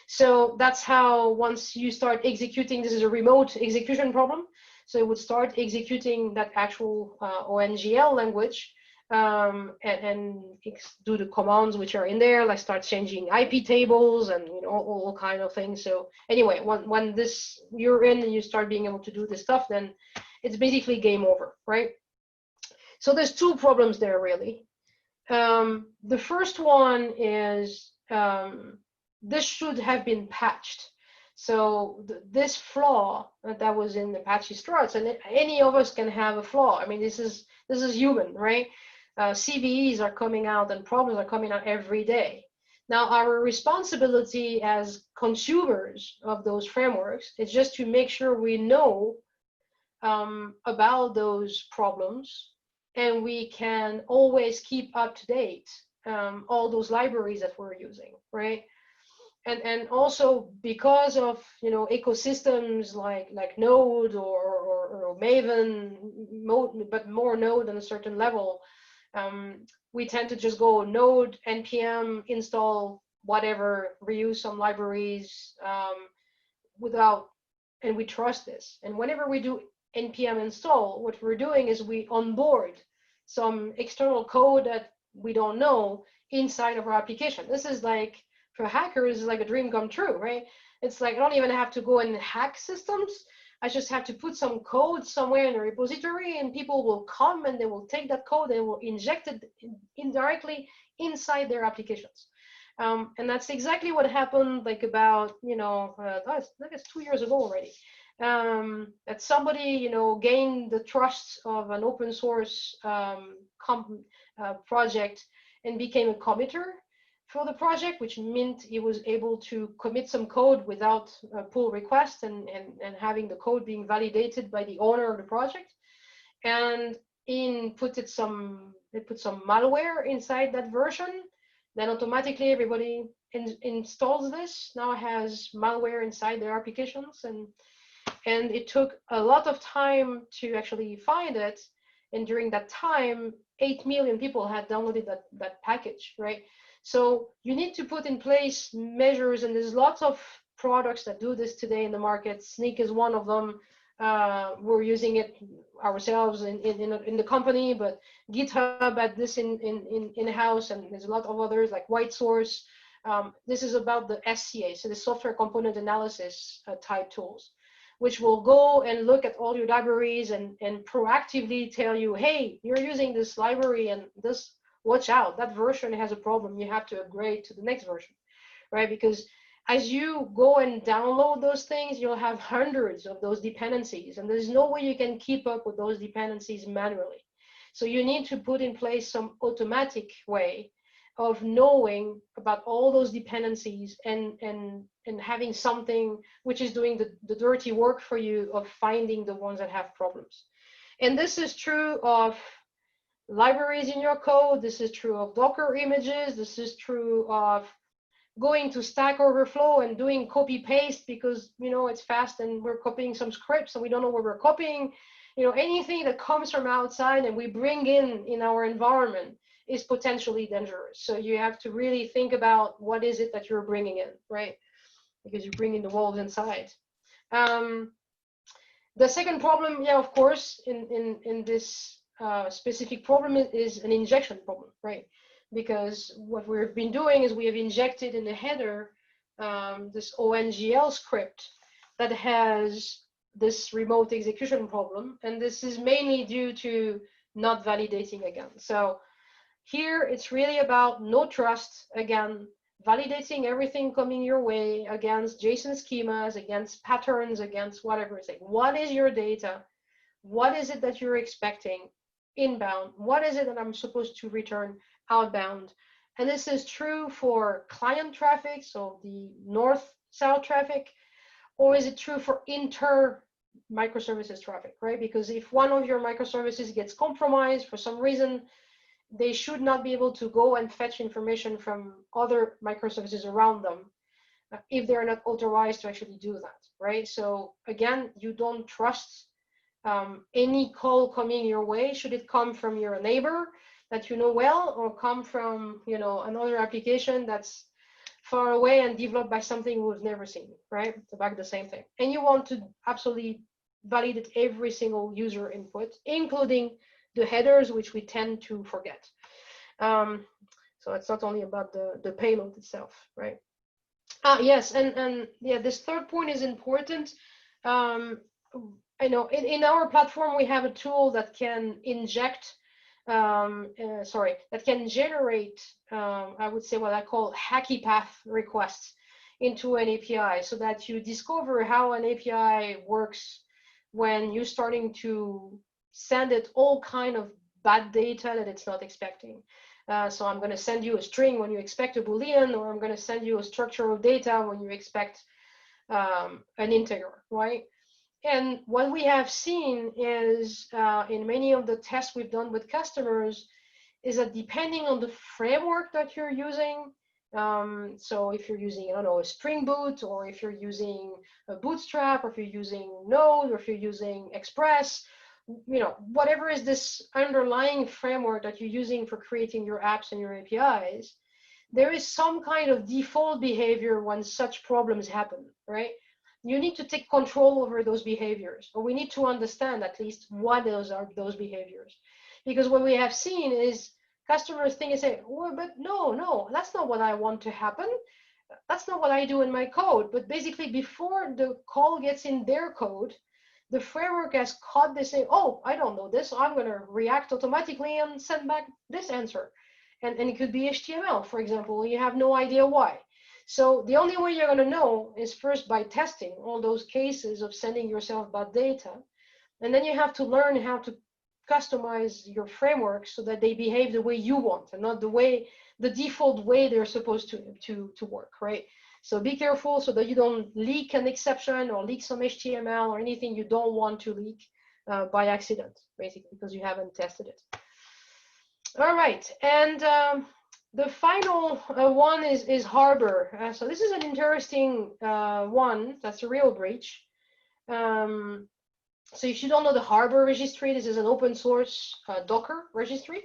So that's how once you start executing, this is a remote execution problem. So it would start executing that actual ONGL language and do the commands which are in there, like start changing IP tables and all kind of things. So anyway, when this you're in and you start being able to do this stuff, then it's basically game over, right? So there's two problems there really. The first one is this should have been patched. So this flaw that was in Apache struts, and any of us can have a flaw. I mean, this is human, right? CVEs are coming out and problems are coming out every day. Now, our responsibility as consumers of those frameworks is just to make sure we know about those problems, and we can always keep up to date all those libraries that we're using, right? And also because of ecosystems like Node or Maven, but more Node on a certain level, we tend to just go Node npm install whatever, reuse some libraries and we trust this. And whenever we do npm install, what we're doing is we onboard some external code that we don't know inside of our application. This is like, for hackers, is like a dream come true, right? It's like I don't even have to go and hack systems. I just have to put some code somewhere in a repository, and people will come and they will take that code and will inject it indirectly inside their applications. And that's exactly what happened, like about I guess 2 years ago already. That somebody gained the trust of an open source project and became a committer for the project, which meant he was able to commit some code without a pull request and having the code being validated by the owner of the project. And they put some malware inside that version, then automatically everybody installs this, now has malware inside their applications, and it took a lot of time to actually find it. And during that time, 8 million people had downloaded that package, right? So you need to put in place measures, and there's lots of products that do this today in the market. Sneak is one of them. We're using it ourselves in the company, but GitHub had this in-house, and there's a lot of others like White Source. This is about the SCA, so the software component analysis type tools, which will go and look at all your libraries and proactively tell you, hey, you're using this library and this, watch out, that version has a problem, you have to upgrade to the next version, right? Because as you go and download those things, you'll have hundreds of those dependencies, and there's no way you can keep up with those dependencies manually. So you need to put in place some automatic way of knowing about all those dependencies and having something which is doing the dirty work for you of finding the ones that have problems. And this is true of libraries in your code. This is true of Docker images. This is true of going to Stack Overflow and doing copy paste because, you know, it's fast and we're copying some scripts and we don't know what we're copying. You know, anything that comes from outside and we bring in our environment is potentially dangerous. So you have to really think about what is it that you're bringing in, right? Because you're bringing the wolves inside. The second problem, yeah, of course, in this specific problem is an injection problem, right? Because what we've been doing is we have injected in the header this ONGL script that has this remote execution problem, and this is mainly due to not validating again. So here it's really about no trust, again, validating everything coming your way against JSON schemas, against patterns, against whatever. It's like, what is your data? What is it that you're expecting inbound? What is it that I'm supposed to return outbound? And this is true for client traffic, so the north-south traffic, or is it true for inter-microservices traffic, right? Because if one of your microservices gets compromised for some reason, they should not be able to go and fetch information from other microservices around them if they're not authorized to actually do that, right? So again, you don't trust any call coming your way, should it come from your neighbor that you know well, or come from, you know, another application that's far away and developed by something we've never seen, right? It's about the same thing. And you want to absolutely validate every single user input, including the headers, which we tend to forget. So it's not only about the payload itself, right? Yes, and yeah, this third point is important. I know in our platform, we have a tool that can inject, that can generate, I would say what I call hacky path requests into an API, so that you discover how an API works when you're starting to send it all kind of bad data that it's not expecting. So I'm going to send you a string when you expect a Boolean, or I'm going to send you a structure of data when you expect an integer, right? And what we have seen is in many of the tests we've done with customers is that depending on the framework that you're using, so if you're using, I don't know, a Spring Boot, or if you're using a Bootstrap, or if you're using Node, or if you're using Express, you know, whatever is this underlying framework that you're using for creating your apps and your APIs, there is some kind of default behavior when such problems happen, right? You need to take control over those behaviors, or we need to understand at least what those behaviors. Because what we have seen is customers think and say, well, but no, that's not what I want to happen. That's not what I do in my code. But basically, before the call gets in their code, the framework has caught this saying, oh, I don't know this, so I'm going to react automatically and send back this answer. And it could be HTML, for example. You have no idea why. So the only way you're going to know is first by testing all those cases of sending yourself bad data. And then you have to learn how to customize your framework so that they behave the way you want and not the default way they're supposed to work, right? So be careful so that you don't leak an exception or leak some HTML or anything you don't want to leak by accident, basically, because you haven't tested it. All right, and the final one is Harbor. So this is an interesting one. That's a real breach. So if you don't know the Harbor registry, this is an open source Docker registry.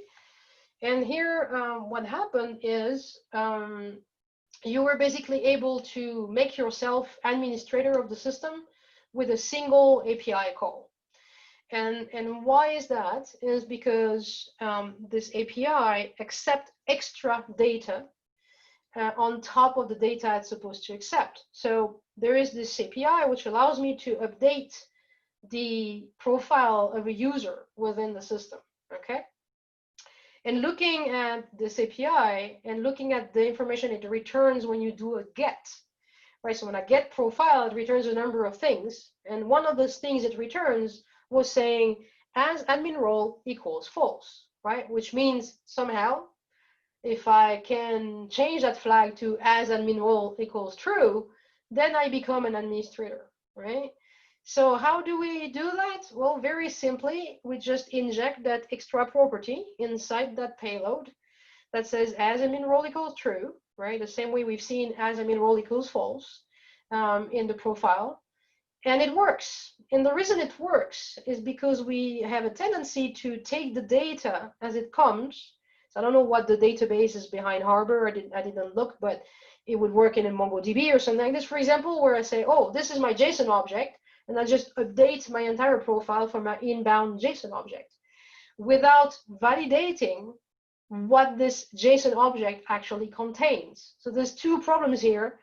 And here, what happened is you were basically able to make yourself administrator of the system with a single API call. And why is that? Is because this API accepts extra data on top of the data it's supposed to accept. So there is this API which allows me to update the profile of a user within the system, okay? And looking at this API and looking at the information it returns when you do a get, right? So when I get profile, it returns a number of things. And one of those things it returns was saying as admin role equals false, right? Which means somehow, if I can change that flag to as admin role equals true, then I become an administrator, right? So how do we do that? Well, very simply, we just inject that extra property inside that payload that says as admin role equals true, right? The same way we've seen as admin role equals false in the profile. And it works. And the reason it works is because we have a tendency to take the data as it comes. So I don't know what the database is behind Harbor. I didn't look, but it would work in a MongoDB or something like this, for example, where I say, oh, this is my JSON object, and I just update my entire profile for my inbound JSON object without validating what this JSON object actually contains. So there's two problems here.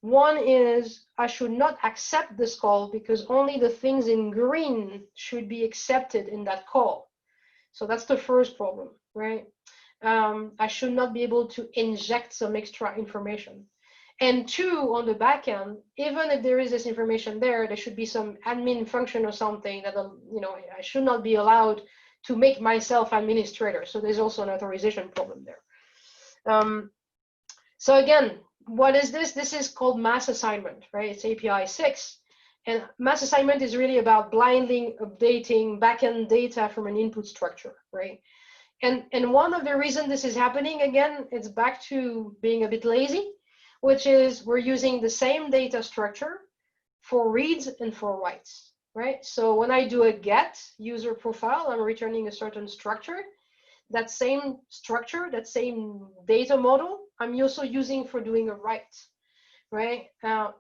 One is I should not accept this call because only the things in green should be accepted in that call. So that's the first problem, right? I should not be able to inject some extra information. And two, on the back end, even if there is this information there should be some admin function or something that, I should not be allowed to make myself administrator. So there's also an authorization problem there. So again, what is this? This is called mass assignment, right? It's API 6. And mass assignment is really about blindly updating backend data from an input structure, right? And one of the reasons this is happening, again, it's back to being a bit lazy, which is we're using the same data structure for reads and for writes, right? So when I do a get user profile, I'm returning a certain structure. That same structure, that same data model, I'm also using for doing a write, right?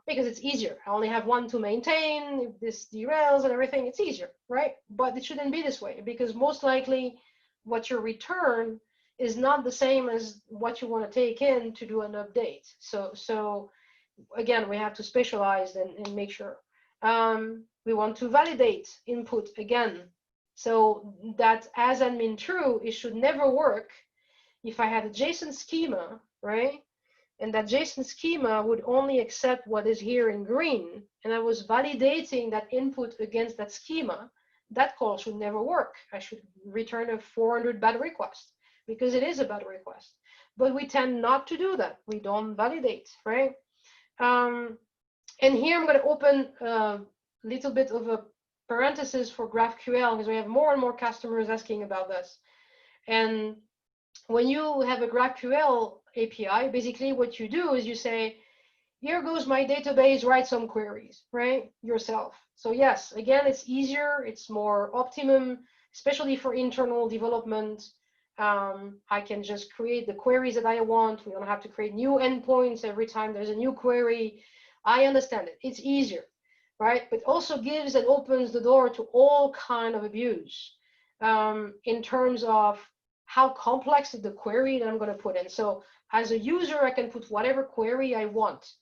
Because it's easier. I only have one to maintain. If this derails and everything, it's easier, right? But it shouldn't be this way because most likely what you return is not the same as what you want to take in to do an update. So again, we have to specialize and make sure. We want to validate input again. So that as admin true, it should never work if I had a JSON schema, right? And that JSON schema would only accept what is here in green, and I was validating that input against that schema, that call should never work. I should return a 400 bad request because it is a bad request. But we tend not to do that. We don't validate, right? And here I'm going to open a little bit of a parenthesis for GraphQL because we have more and more customers asking about this. And when you have a GraphQL API, basically what you do is you say, here goes my database, write some queries, right, yourself. So yes, again, it's easier, it's more optimum, especially for internal development. I can just create the queries that I want. We don't have to create new endpoints every time there's a new query. I understand it, it's easier, right? But also gives and opens the door to all kind of abuse in terms of how complex is the query that I'm going to put in. So as a user, I can put whatever query I want.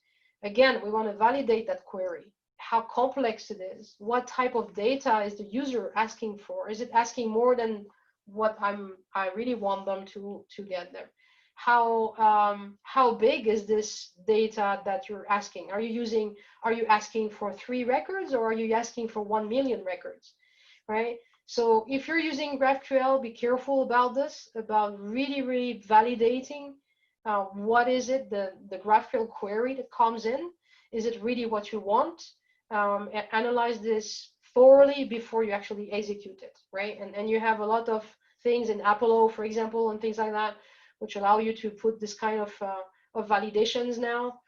Again, we want to validate that query, how complex it is, what type of data is the user asking for? Is it asking more than what I really want them to get there? How big is this data that you're asking? Are you asking for 3 records or are you asking for 1 million records, right? So if you're using GraphQL, be careful about this, about really validating what is it, the GraphQL query that comes in. Is it really what you want? And analyze this thoroughly before you actually execute it, right? And you have a lot of things in Apollo, for example, and things like that, which allow you to put this kind of validations now.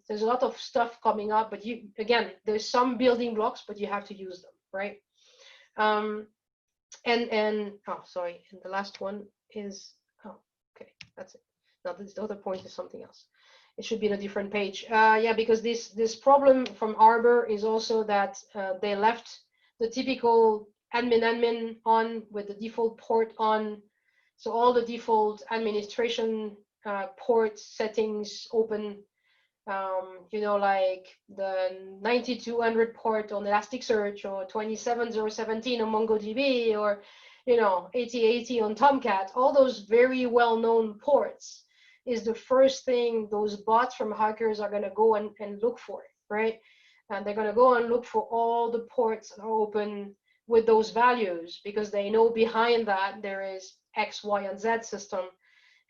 There's a lot of stuff coming up, but there's some building blocks, but you have to use them, right? And sorry, and the last one is, okay, that's it. Now the other point is something else. It should be in a different page. Yeah, because this problem from Arbor is also that they left the typical admin on with the default port on. So all the default administration port settings open, like the 9200 port on Elasticsearch, or 27017 on MongoDB, or 8080 on Tomcat. All those very well-known ports is the first thing those bots from hackers are going to go and look for, right? And they're going to go and look for all the ports that are open with those values, because they know behind that there is X, Y, and Z system.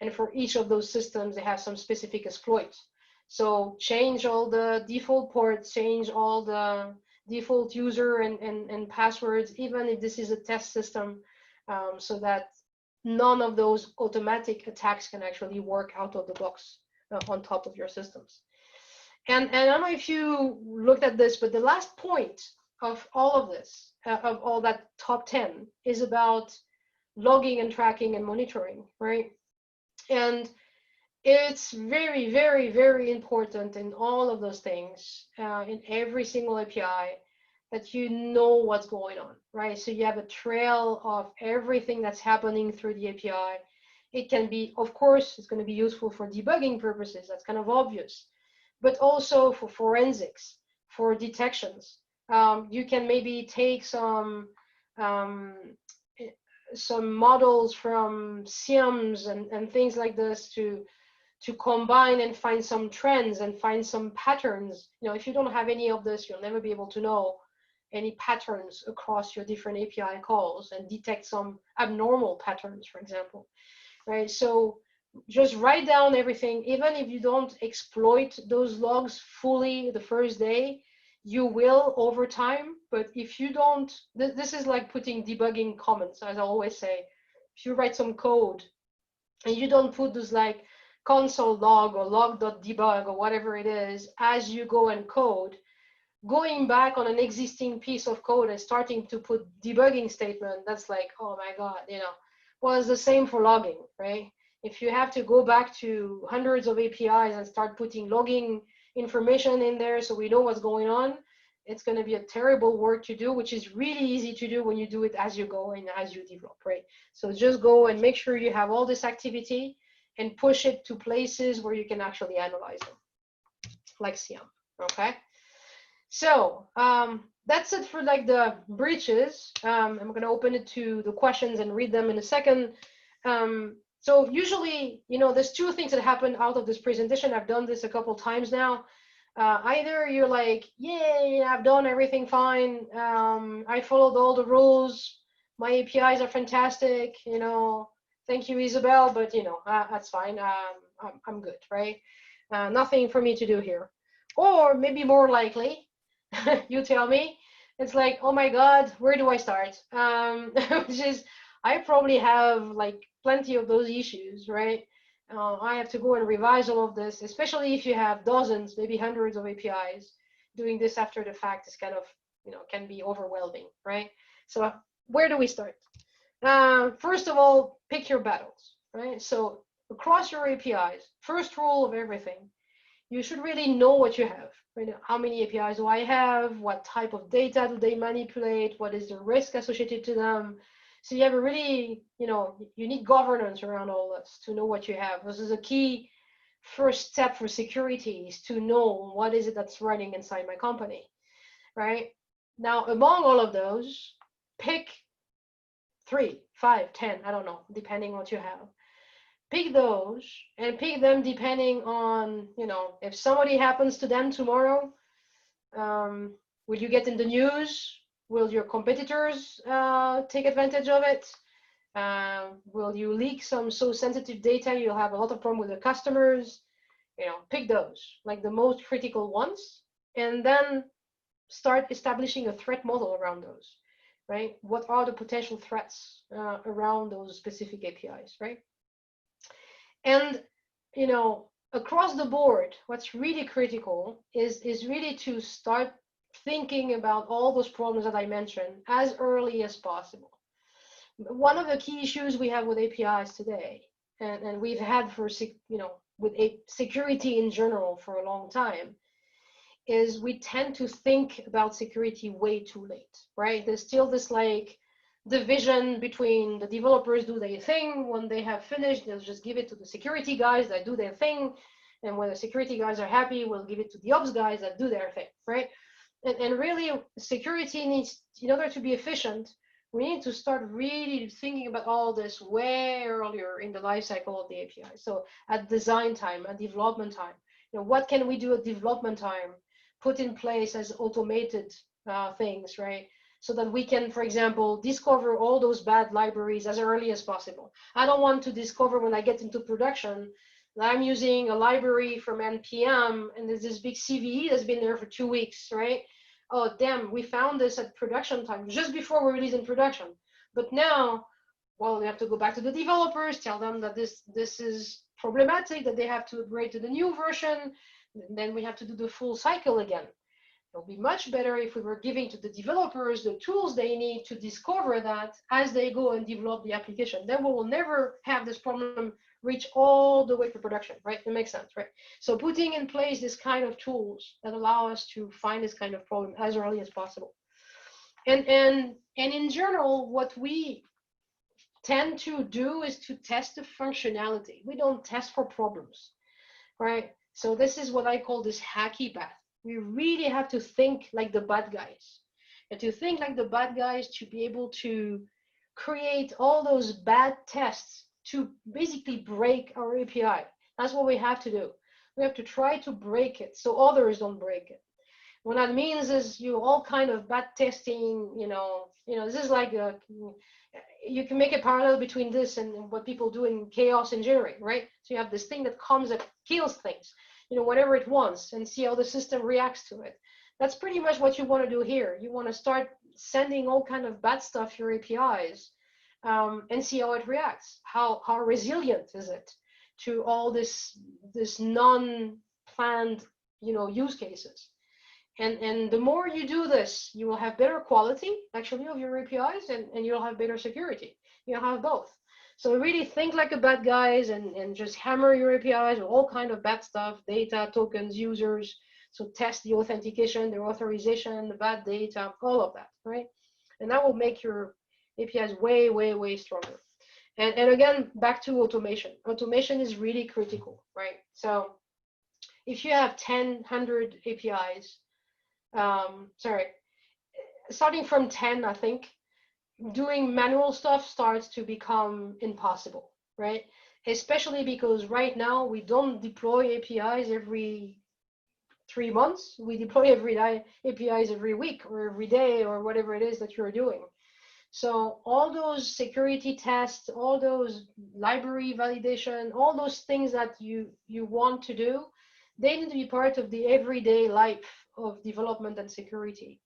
And for each of those systems, they have some specific exploit. So change all the default ports, change all the default user and passwords, even if this is a test system, so that none of those automatic attacks can actually work out of the box on top of your systems. And I don't know if you looked at this, but the last point of all of this, of all that top 10, is about logging and tracking and monitoring, right? And it's very, very, very important in all of those things, in every single API, that you know what's going on, right? So you have a trail of everything that's happening through the API. It can be, of course, it's going to be useful for debugging purposes. That's kind of obvious, but also for forensics, for detections. You can maybe take some models from SIEMs and things like this to combine and find some trends and find some patterns. If you don't have any of this, you'll never be able to know any patterns across your different API calls and detect some abnormal patterns, for example, right? So just write down everything. Even if you don't exploit those logs fully the first day, you will over time. But if you don't, this is like putting debugging comments, as I always say. If you write some code and you don't put those like console log or log.debug or whatever it is as you go and code, going back on an existing piece of code and starting to put debugging statement, that's like, oh my God, well, it's the same for logging, right? If you have to go back to hundreds of APIs and start putting logging information in there so we know what's going on, it's going to be a terrible work to do, which is really easy to do when you do it as you go and as you develop, right? So just go and make sure you have all this activity and push it to places where you can actually analyze them, like SIEM, okay? So that's it for like the breaches. I'm going to open it to the questions and read them in a second. So usually, there's two things that happen out of this presentation. I've done this a couple times now. Either you're like, yay, I've done everything fine. I followed all the rules. My APIs are fantastic. Thank you, Isabel, but that's fine. I'm good, right? Nothing for me to do here. Or maybe more likely, you tell me, it's like, oh my God, where do I start? Which is, I probably have like plenty of those issues, right? I have to go and revise all of this, especially if you have dozens, maybe hundreds of APIs. Doing this after the fact is kind of, can be overwhelming, right? So where do we start? First of all, pick your battles, right? So across your APIs, first rule of everything, you should really know what you have. Right? How many APIs do I have? What type of data do they manipulate? What is the risk associated to them? So you have a really, you need governance around all this to know what you have. This is a key first step for security, is to know what is it that's running inside my company, right? Now, among all of those, pick 3, 5, 10, I don't know, depending what you have. Pick those and pick them depending on, if somebody happens to them tomorrow, will you get in the news? Will your competitors take advantage of it? Will you leak some so sensitive data you'll have a lot of problem with the customers? Pick those, like the most critical ones. And then start establishing a threat model around those, right? What are the potential threats around those specific APIs, right? And, you know, across the board, what's really critical is really to start thinking about all those problems that I mentioned as early as possible. One of the key issues we have with APIs today, and we've had for, you know, with security in general for a long time, is we tend to think about security way too late, right? There's still this like division between the developers do their thing. When they have finished, they'll just give it to the security guys that do their thing. And when the security guys are happy, we'll give it to the ops guys that do their thing, right? And really, security needs, in order to be efficient, we need to start really thinking about all this way earlier in the life cycle of the API. So at design time, at development time, you know, what can we do at development time, put in place as automated things, right? So that we can, for example, discover all those bad libraries as early as possible. I don't want to discover when I get into production that I'm using a library from NPM and there's this big CVE that's been there for 2 weeks, right? Oh, damn, we found this at production time, just before we release in production. But now, well, we have to go back to the developers, tell them that this is problematic, that they have to upgrade to the new version. And then we have to do the full cycle again. It'll be much better if we were giving to the developers the tools they need to discover that as they go and develop the application. Then we will never have this problem reach all the way to production, right? It makes sense, right? So putting in place this kind of tools that allow us to find this kind of problem as early as possible. And in general, what we tend to do is to test the functionality. We don't test for problems, right? So this is what I call this hacky path. We really have to think like the bad guys. And to think like the bad guys, to be able to create all those bad tests to basically break our API. That's what we have to do. We have to try to break it so others don't break it. What that means is all kind of bad testing, this is like you can make a parallel between this and what people do in chaos engineering, right? So you have this thing that comes that kills things, whatever it wants, and see how the system reacts to it. That's pretty much what you want to do here. You want to start sending all kind of bad stuff to your APIs and see how it reacts. How resilient is it to all this non-planned use cases? And the more you do this, you will have better quality actually of your APIs, and you'll have better security. You'll have both. So really think like a bad guys and just hammer your APIs with all kind of bad stuff, data, tokens, users. So test the authentication, the authorization, the bad data, all of that, right? And that will make your APIs way, way, way stronger. And again, back to automation. Automation is really critical, right? So if you have 10, 100 APIs, starting from 10, I think, doing manual stuff starts to become impossible, right? Especially because right now we don't deploy APIs every 3 months. We deploy APIs every week or every day or whatever it is that you're doing. So all those security tests, all those library validation, all those things that you want to do, they need to be part of the everyday life of development and security.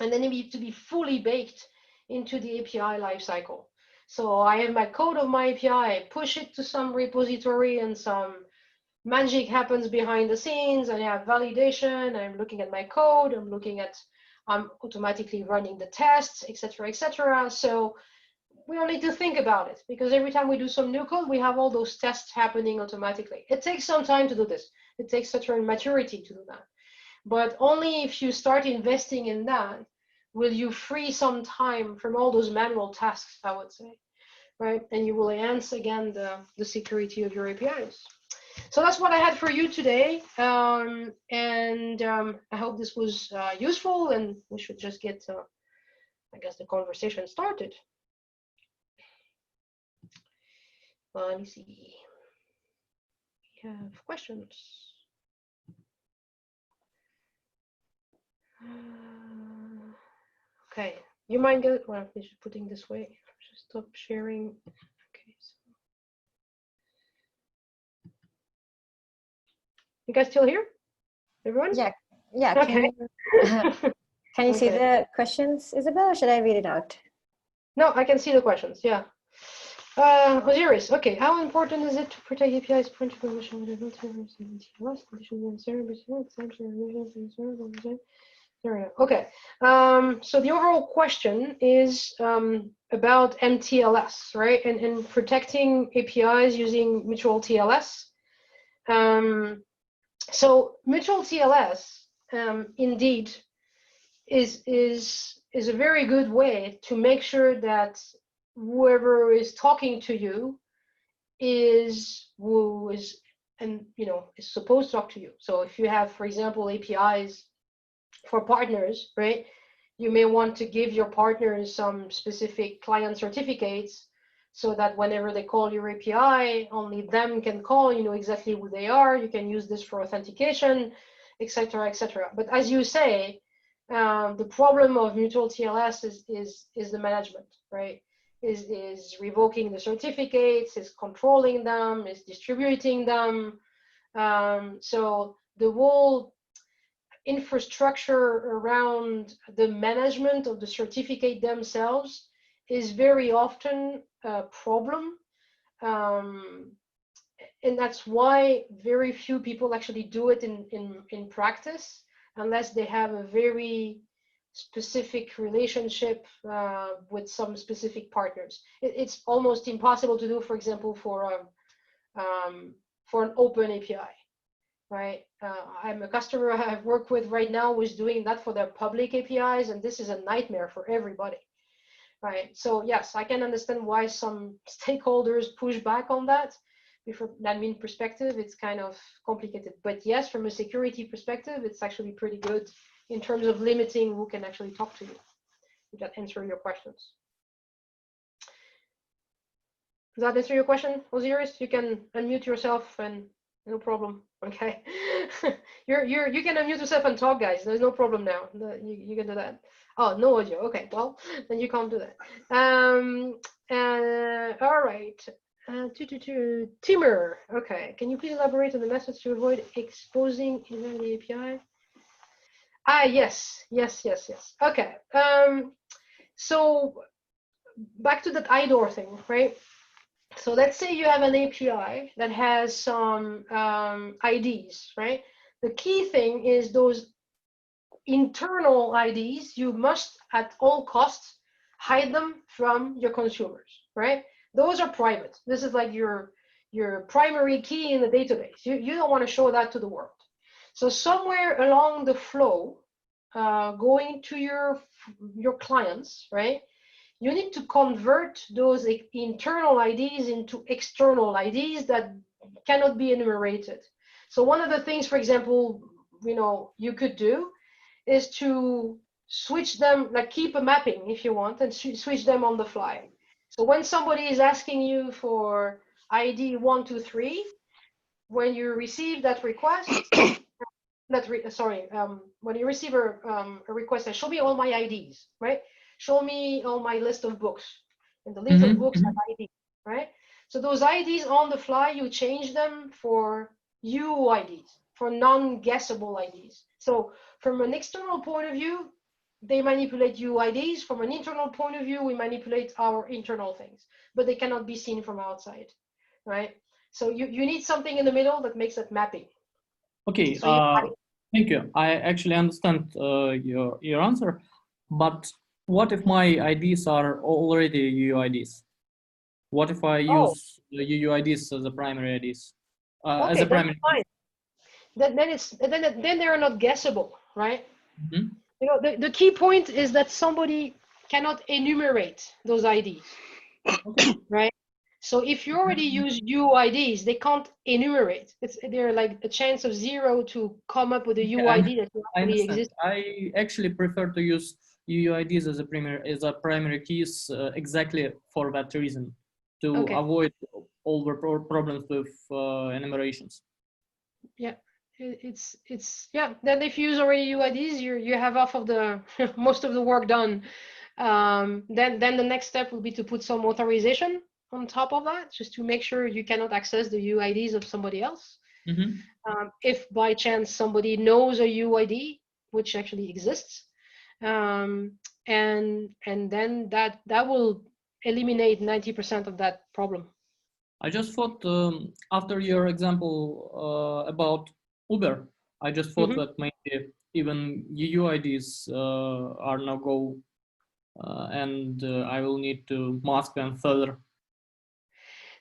And then they need to be fully baked into the API lifecycle. So I have my code of my API, I push it to some repository, and some magic happens behind the scenes. I have validation, I'm looking at my code, I'm automatically running the tests, etc., etc. So we don't need to think about it, because every time we do some new code, we have all those tests happening automatically. It takes some time to do this. It takes certain maturity to do that. But only if you start investing in that will you free some time from all those manual tasks, I would say, right? And you will enhance again the security of your APIs. So that's what I had for you today. I hope this was useful, and we should just get, I guess, the conversation started. Let me see. We have questions. Okay, you mind just putting this way? Just stop sharing. Okay, so you guys still here? Everyone? Yeah. Okay. Can you see the questions, Isabel, or should I read it out? No, I can see the questions, yeah. Osiris, okay. How important is it to protect APIs? Okay. So the overall question is about MTLS, right? And protecting APIs using mutual TLS. So mutual TLS, indeed, is a very good way to make sure that whoever is talking to you is who is, and is supposed to talk to you. So if you have, for example, APIs for partners, right, you may want to give your partners some specific client certificates so that whenever they call your API, only them can call, you know exactly who they are. You can use this for authentication, etc., etc. But as you say, the problem of mutual TLS is the management, right? Is revoking the certificates, is controlling them, is distributing them. So the whole infrastructure around the management of the certificate themselves is very often a problem. And that's why very few people actually do it in practice, unless they have a very specific relationship with some specific partners. It's almost impossible to do, for example, for an open API, right? I'm a customer I've worked with right now who's doing that for their public APIs, and this is a nightmare for everybody, right? So yes, I can understand why some stakeholders push back on that. From an admin perspective, it's kind of complicated. But yes, from a security perspective, it's actually pretty good in terms of limiting who can actually talk to you. Does that answer your questions? Does that answer your question, Osiris? You can unmute yourself and no problem. Okay. you can unmute yourself and talk, guys. There's no problem now. You can do that. Oh, no audio. Okay, well, then you can't do that. All right. Timur, okay. Can you please elaborate on the methods to avoid exposing the API? Yes. Okay. So back to that IDOR thing, right? So let's say you have an API that has some IDs, right? The key thing is those internal IDs, you must at all costs hide them from your consumers, right? Those are private. This is like your primary key in the database. You don't want to show that to the world. So somewhere along the flow, going to your clients, right? You need to convert those internal IDs into external IDs that cannot be enumerated. So one of the things, for example, you could do is to switch them, like keep a mapping if you want, and switch them on the fly. So when somebody is asking you for ID 123, when you receive that request, when you receive a request that show me all my IDs, right? Show me all my list of books, and the list of books have IDs, right? So those IDs on the fly, you change them for UIDs, for non-guessable IDs. So from an external point of view, they manipulate UIDs. From an internal point of view, we manipulate our internal things, but they cannot be seen from outside, right? So you need something in the middle that makes that mapping. Okay, so thank you. I actually understand your answer, but what if my IDs are already UUIDs? What if I use the UUIDs as a primary IDs? Okay, as a primary. Fine. Then they're not guessable, right? Mm-hmm. The key point is that somebody cannot enumerate those IDs, right? So if you already use UIDs, they can't enumerate. They're like a chance of 0 to come up with a UID that actually exists. I actually prefer to use UIDs as a primary keys exactly for that reason, to avoid all the problems with enumerations. Yeah, Then if you use already UIDs, you have half of the most of the work done. Then the next step will be to put some authorization on top of that, just to make sure you cannot access the UIDs of somebody else. If by chance somebody knows a UID, which actually exists, and then that will eliminate 90% of that problem. I just thought after your example about Uber, I just thought that maybe even UUIDs are no go, and I will need to mask them further.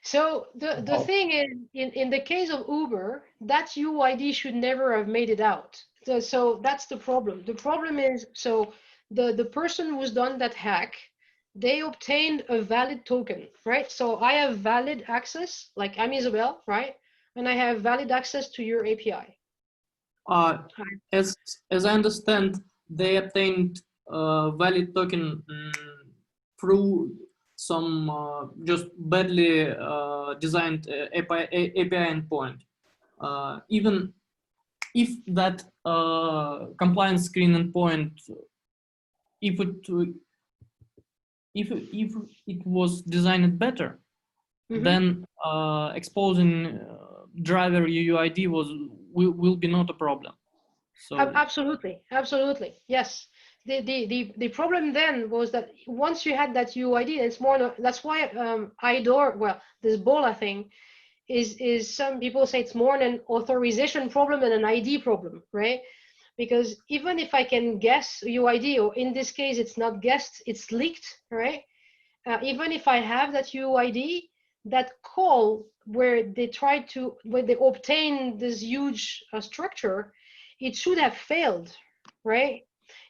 So the thing is, in the case of Uber, that UID should never have made it out. So that's the problem. The problem is, so the person who's done that hack, they obtained a valid token, right? So I have valid access, like I'm Isabel, right? And I have valid access to your API. As I understand, they obtained valid token through some just badly designed API endpoint. Even if that compliance screen endpoint, if it was designed better, then exposing driver UUID will be not a problem. So absolutely, yes. The problem then was that once you had that UID, it's more. That's why IDOR, well, this BOLA thing is some people say it's more an authorization problem than an ID problem, right? Because even if I can guess UID, or in this case it's not guessed, it's leaked, right? Even if I have that UID, that call where they obtain this huge structure, it should have failed, right?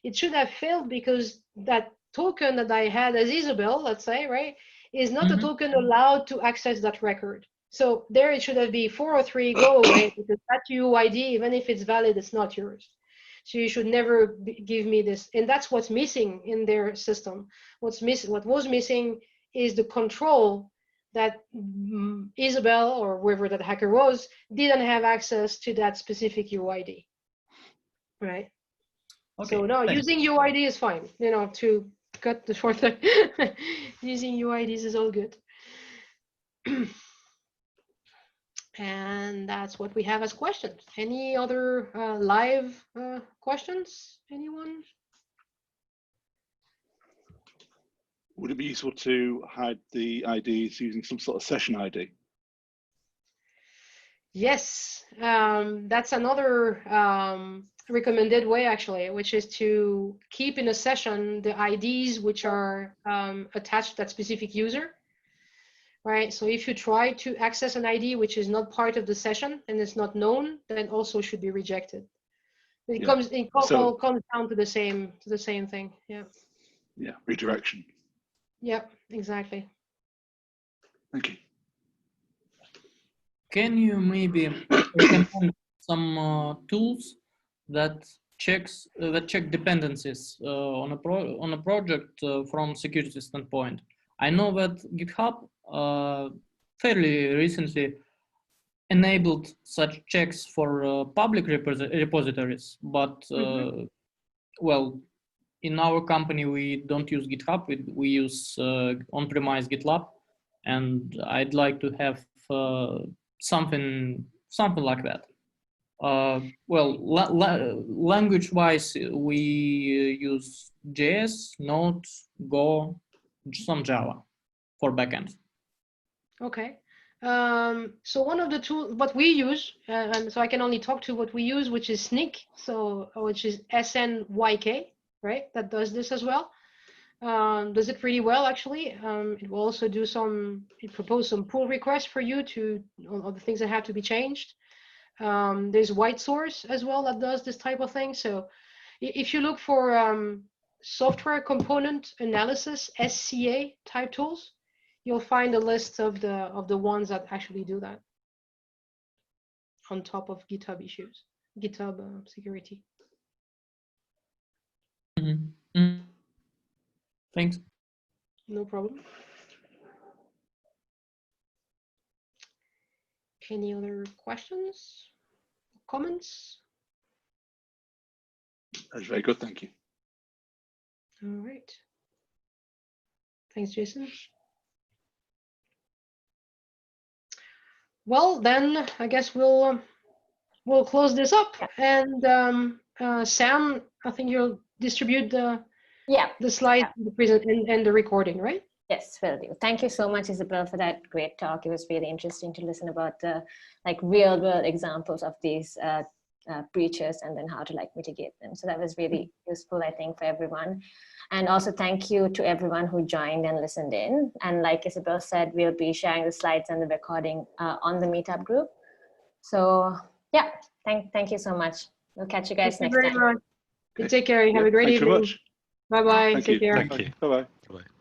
It should have failed because that token that I had as Isabel, let's say, right, is not a token allowed to access that record. So there it should have been 403, go away, because that UID, even if it's valid, it's not yours. So you should never give me this. And that's what's missing in their system. What was missing is the control that Isabel, or whoever that hacker was, didn't have access to that specific UID, right? Okay, so no, thanks. Using UID is fine, you know, to cut the short thing. Using UIDs is all good. And that's what we have as questions. Any other live questions? Anyone? Would it be useful to hide the IDs using some sort of session ID? Yes, that's another recommended way, actually, which is to keep in a session the IDs which are attached to that specific user. Right, so if you try to access an ID which is not part of the session and it's not known, then also should be rejected. It comes down to the same thing. Yeah. Yeah, redirection. Yeah, exactly. Thank you. Can you maybe recommend some tools that check dependencies on a project from security standpoint? I know that GitHub fairly recently enabled such checks for public repositories, but well, in our company we don't use GitHub. We use on-premise GitLab, and I'd like to have something like that. Well, language-wise, we use JS, Node, Go, some Java for backend. Okay. So one of the tools, what we use, and so I can only talk to what we use, which is Snyk, so which is SNYK, right? That does this as well. Does it really well, actually. It will also do it proposes some pull requests for you on the things that have to be changed. There's White Source as well that does this type of thing. So if you look for software component analysis, SCA type tools, you'll find a list of the ones that actually do that on top of GitHub issues, GitHub security. Thanks. No problem. Any other questions, comments? That's very good, thank you. All right. Thanks, Jason. Well, then I guess we'll close this up. And Sam, I think you'll distribute the Yeah. slides, the present, and the recording, right? Yes, will do. Thank you so much, Isabel, for that great talk. It was really interesting to listen about the like real world examples of these breaches and then how to like mitigate them. So that was really useful, I think, for everyone. And also thank you to everyone who joined and listened in. And like Isabel said, we'll be sharing the slides and the recording on the meetup group. So yeah, thank you so much. We'll catch you guys next time. You take care. You have a great Thanks very evening. much. Bye-bye. Thank Take you. care. Thank you. Bye-bye. Bye-bye.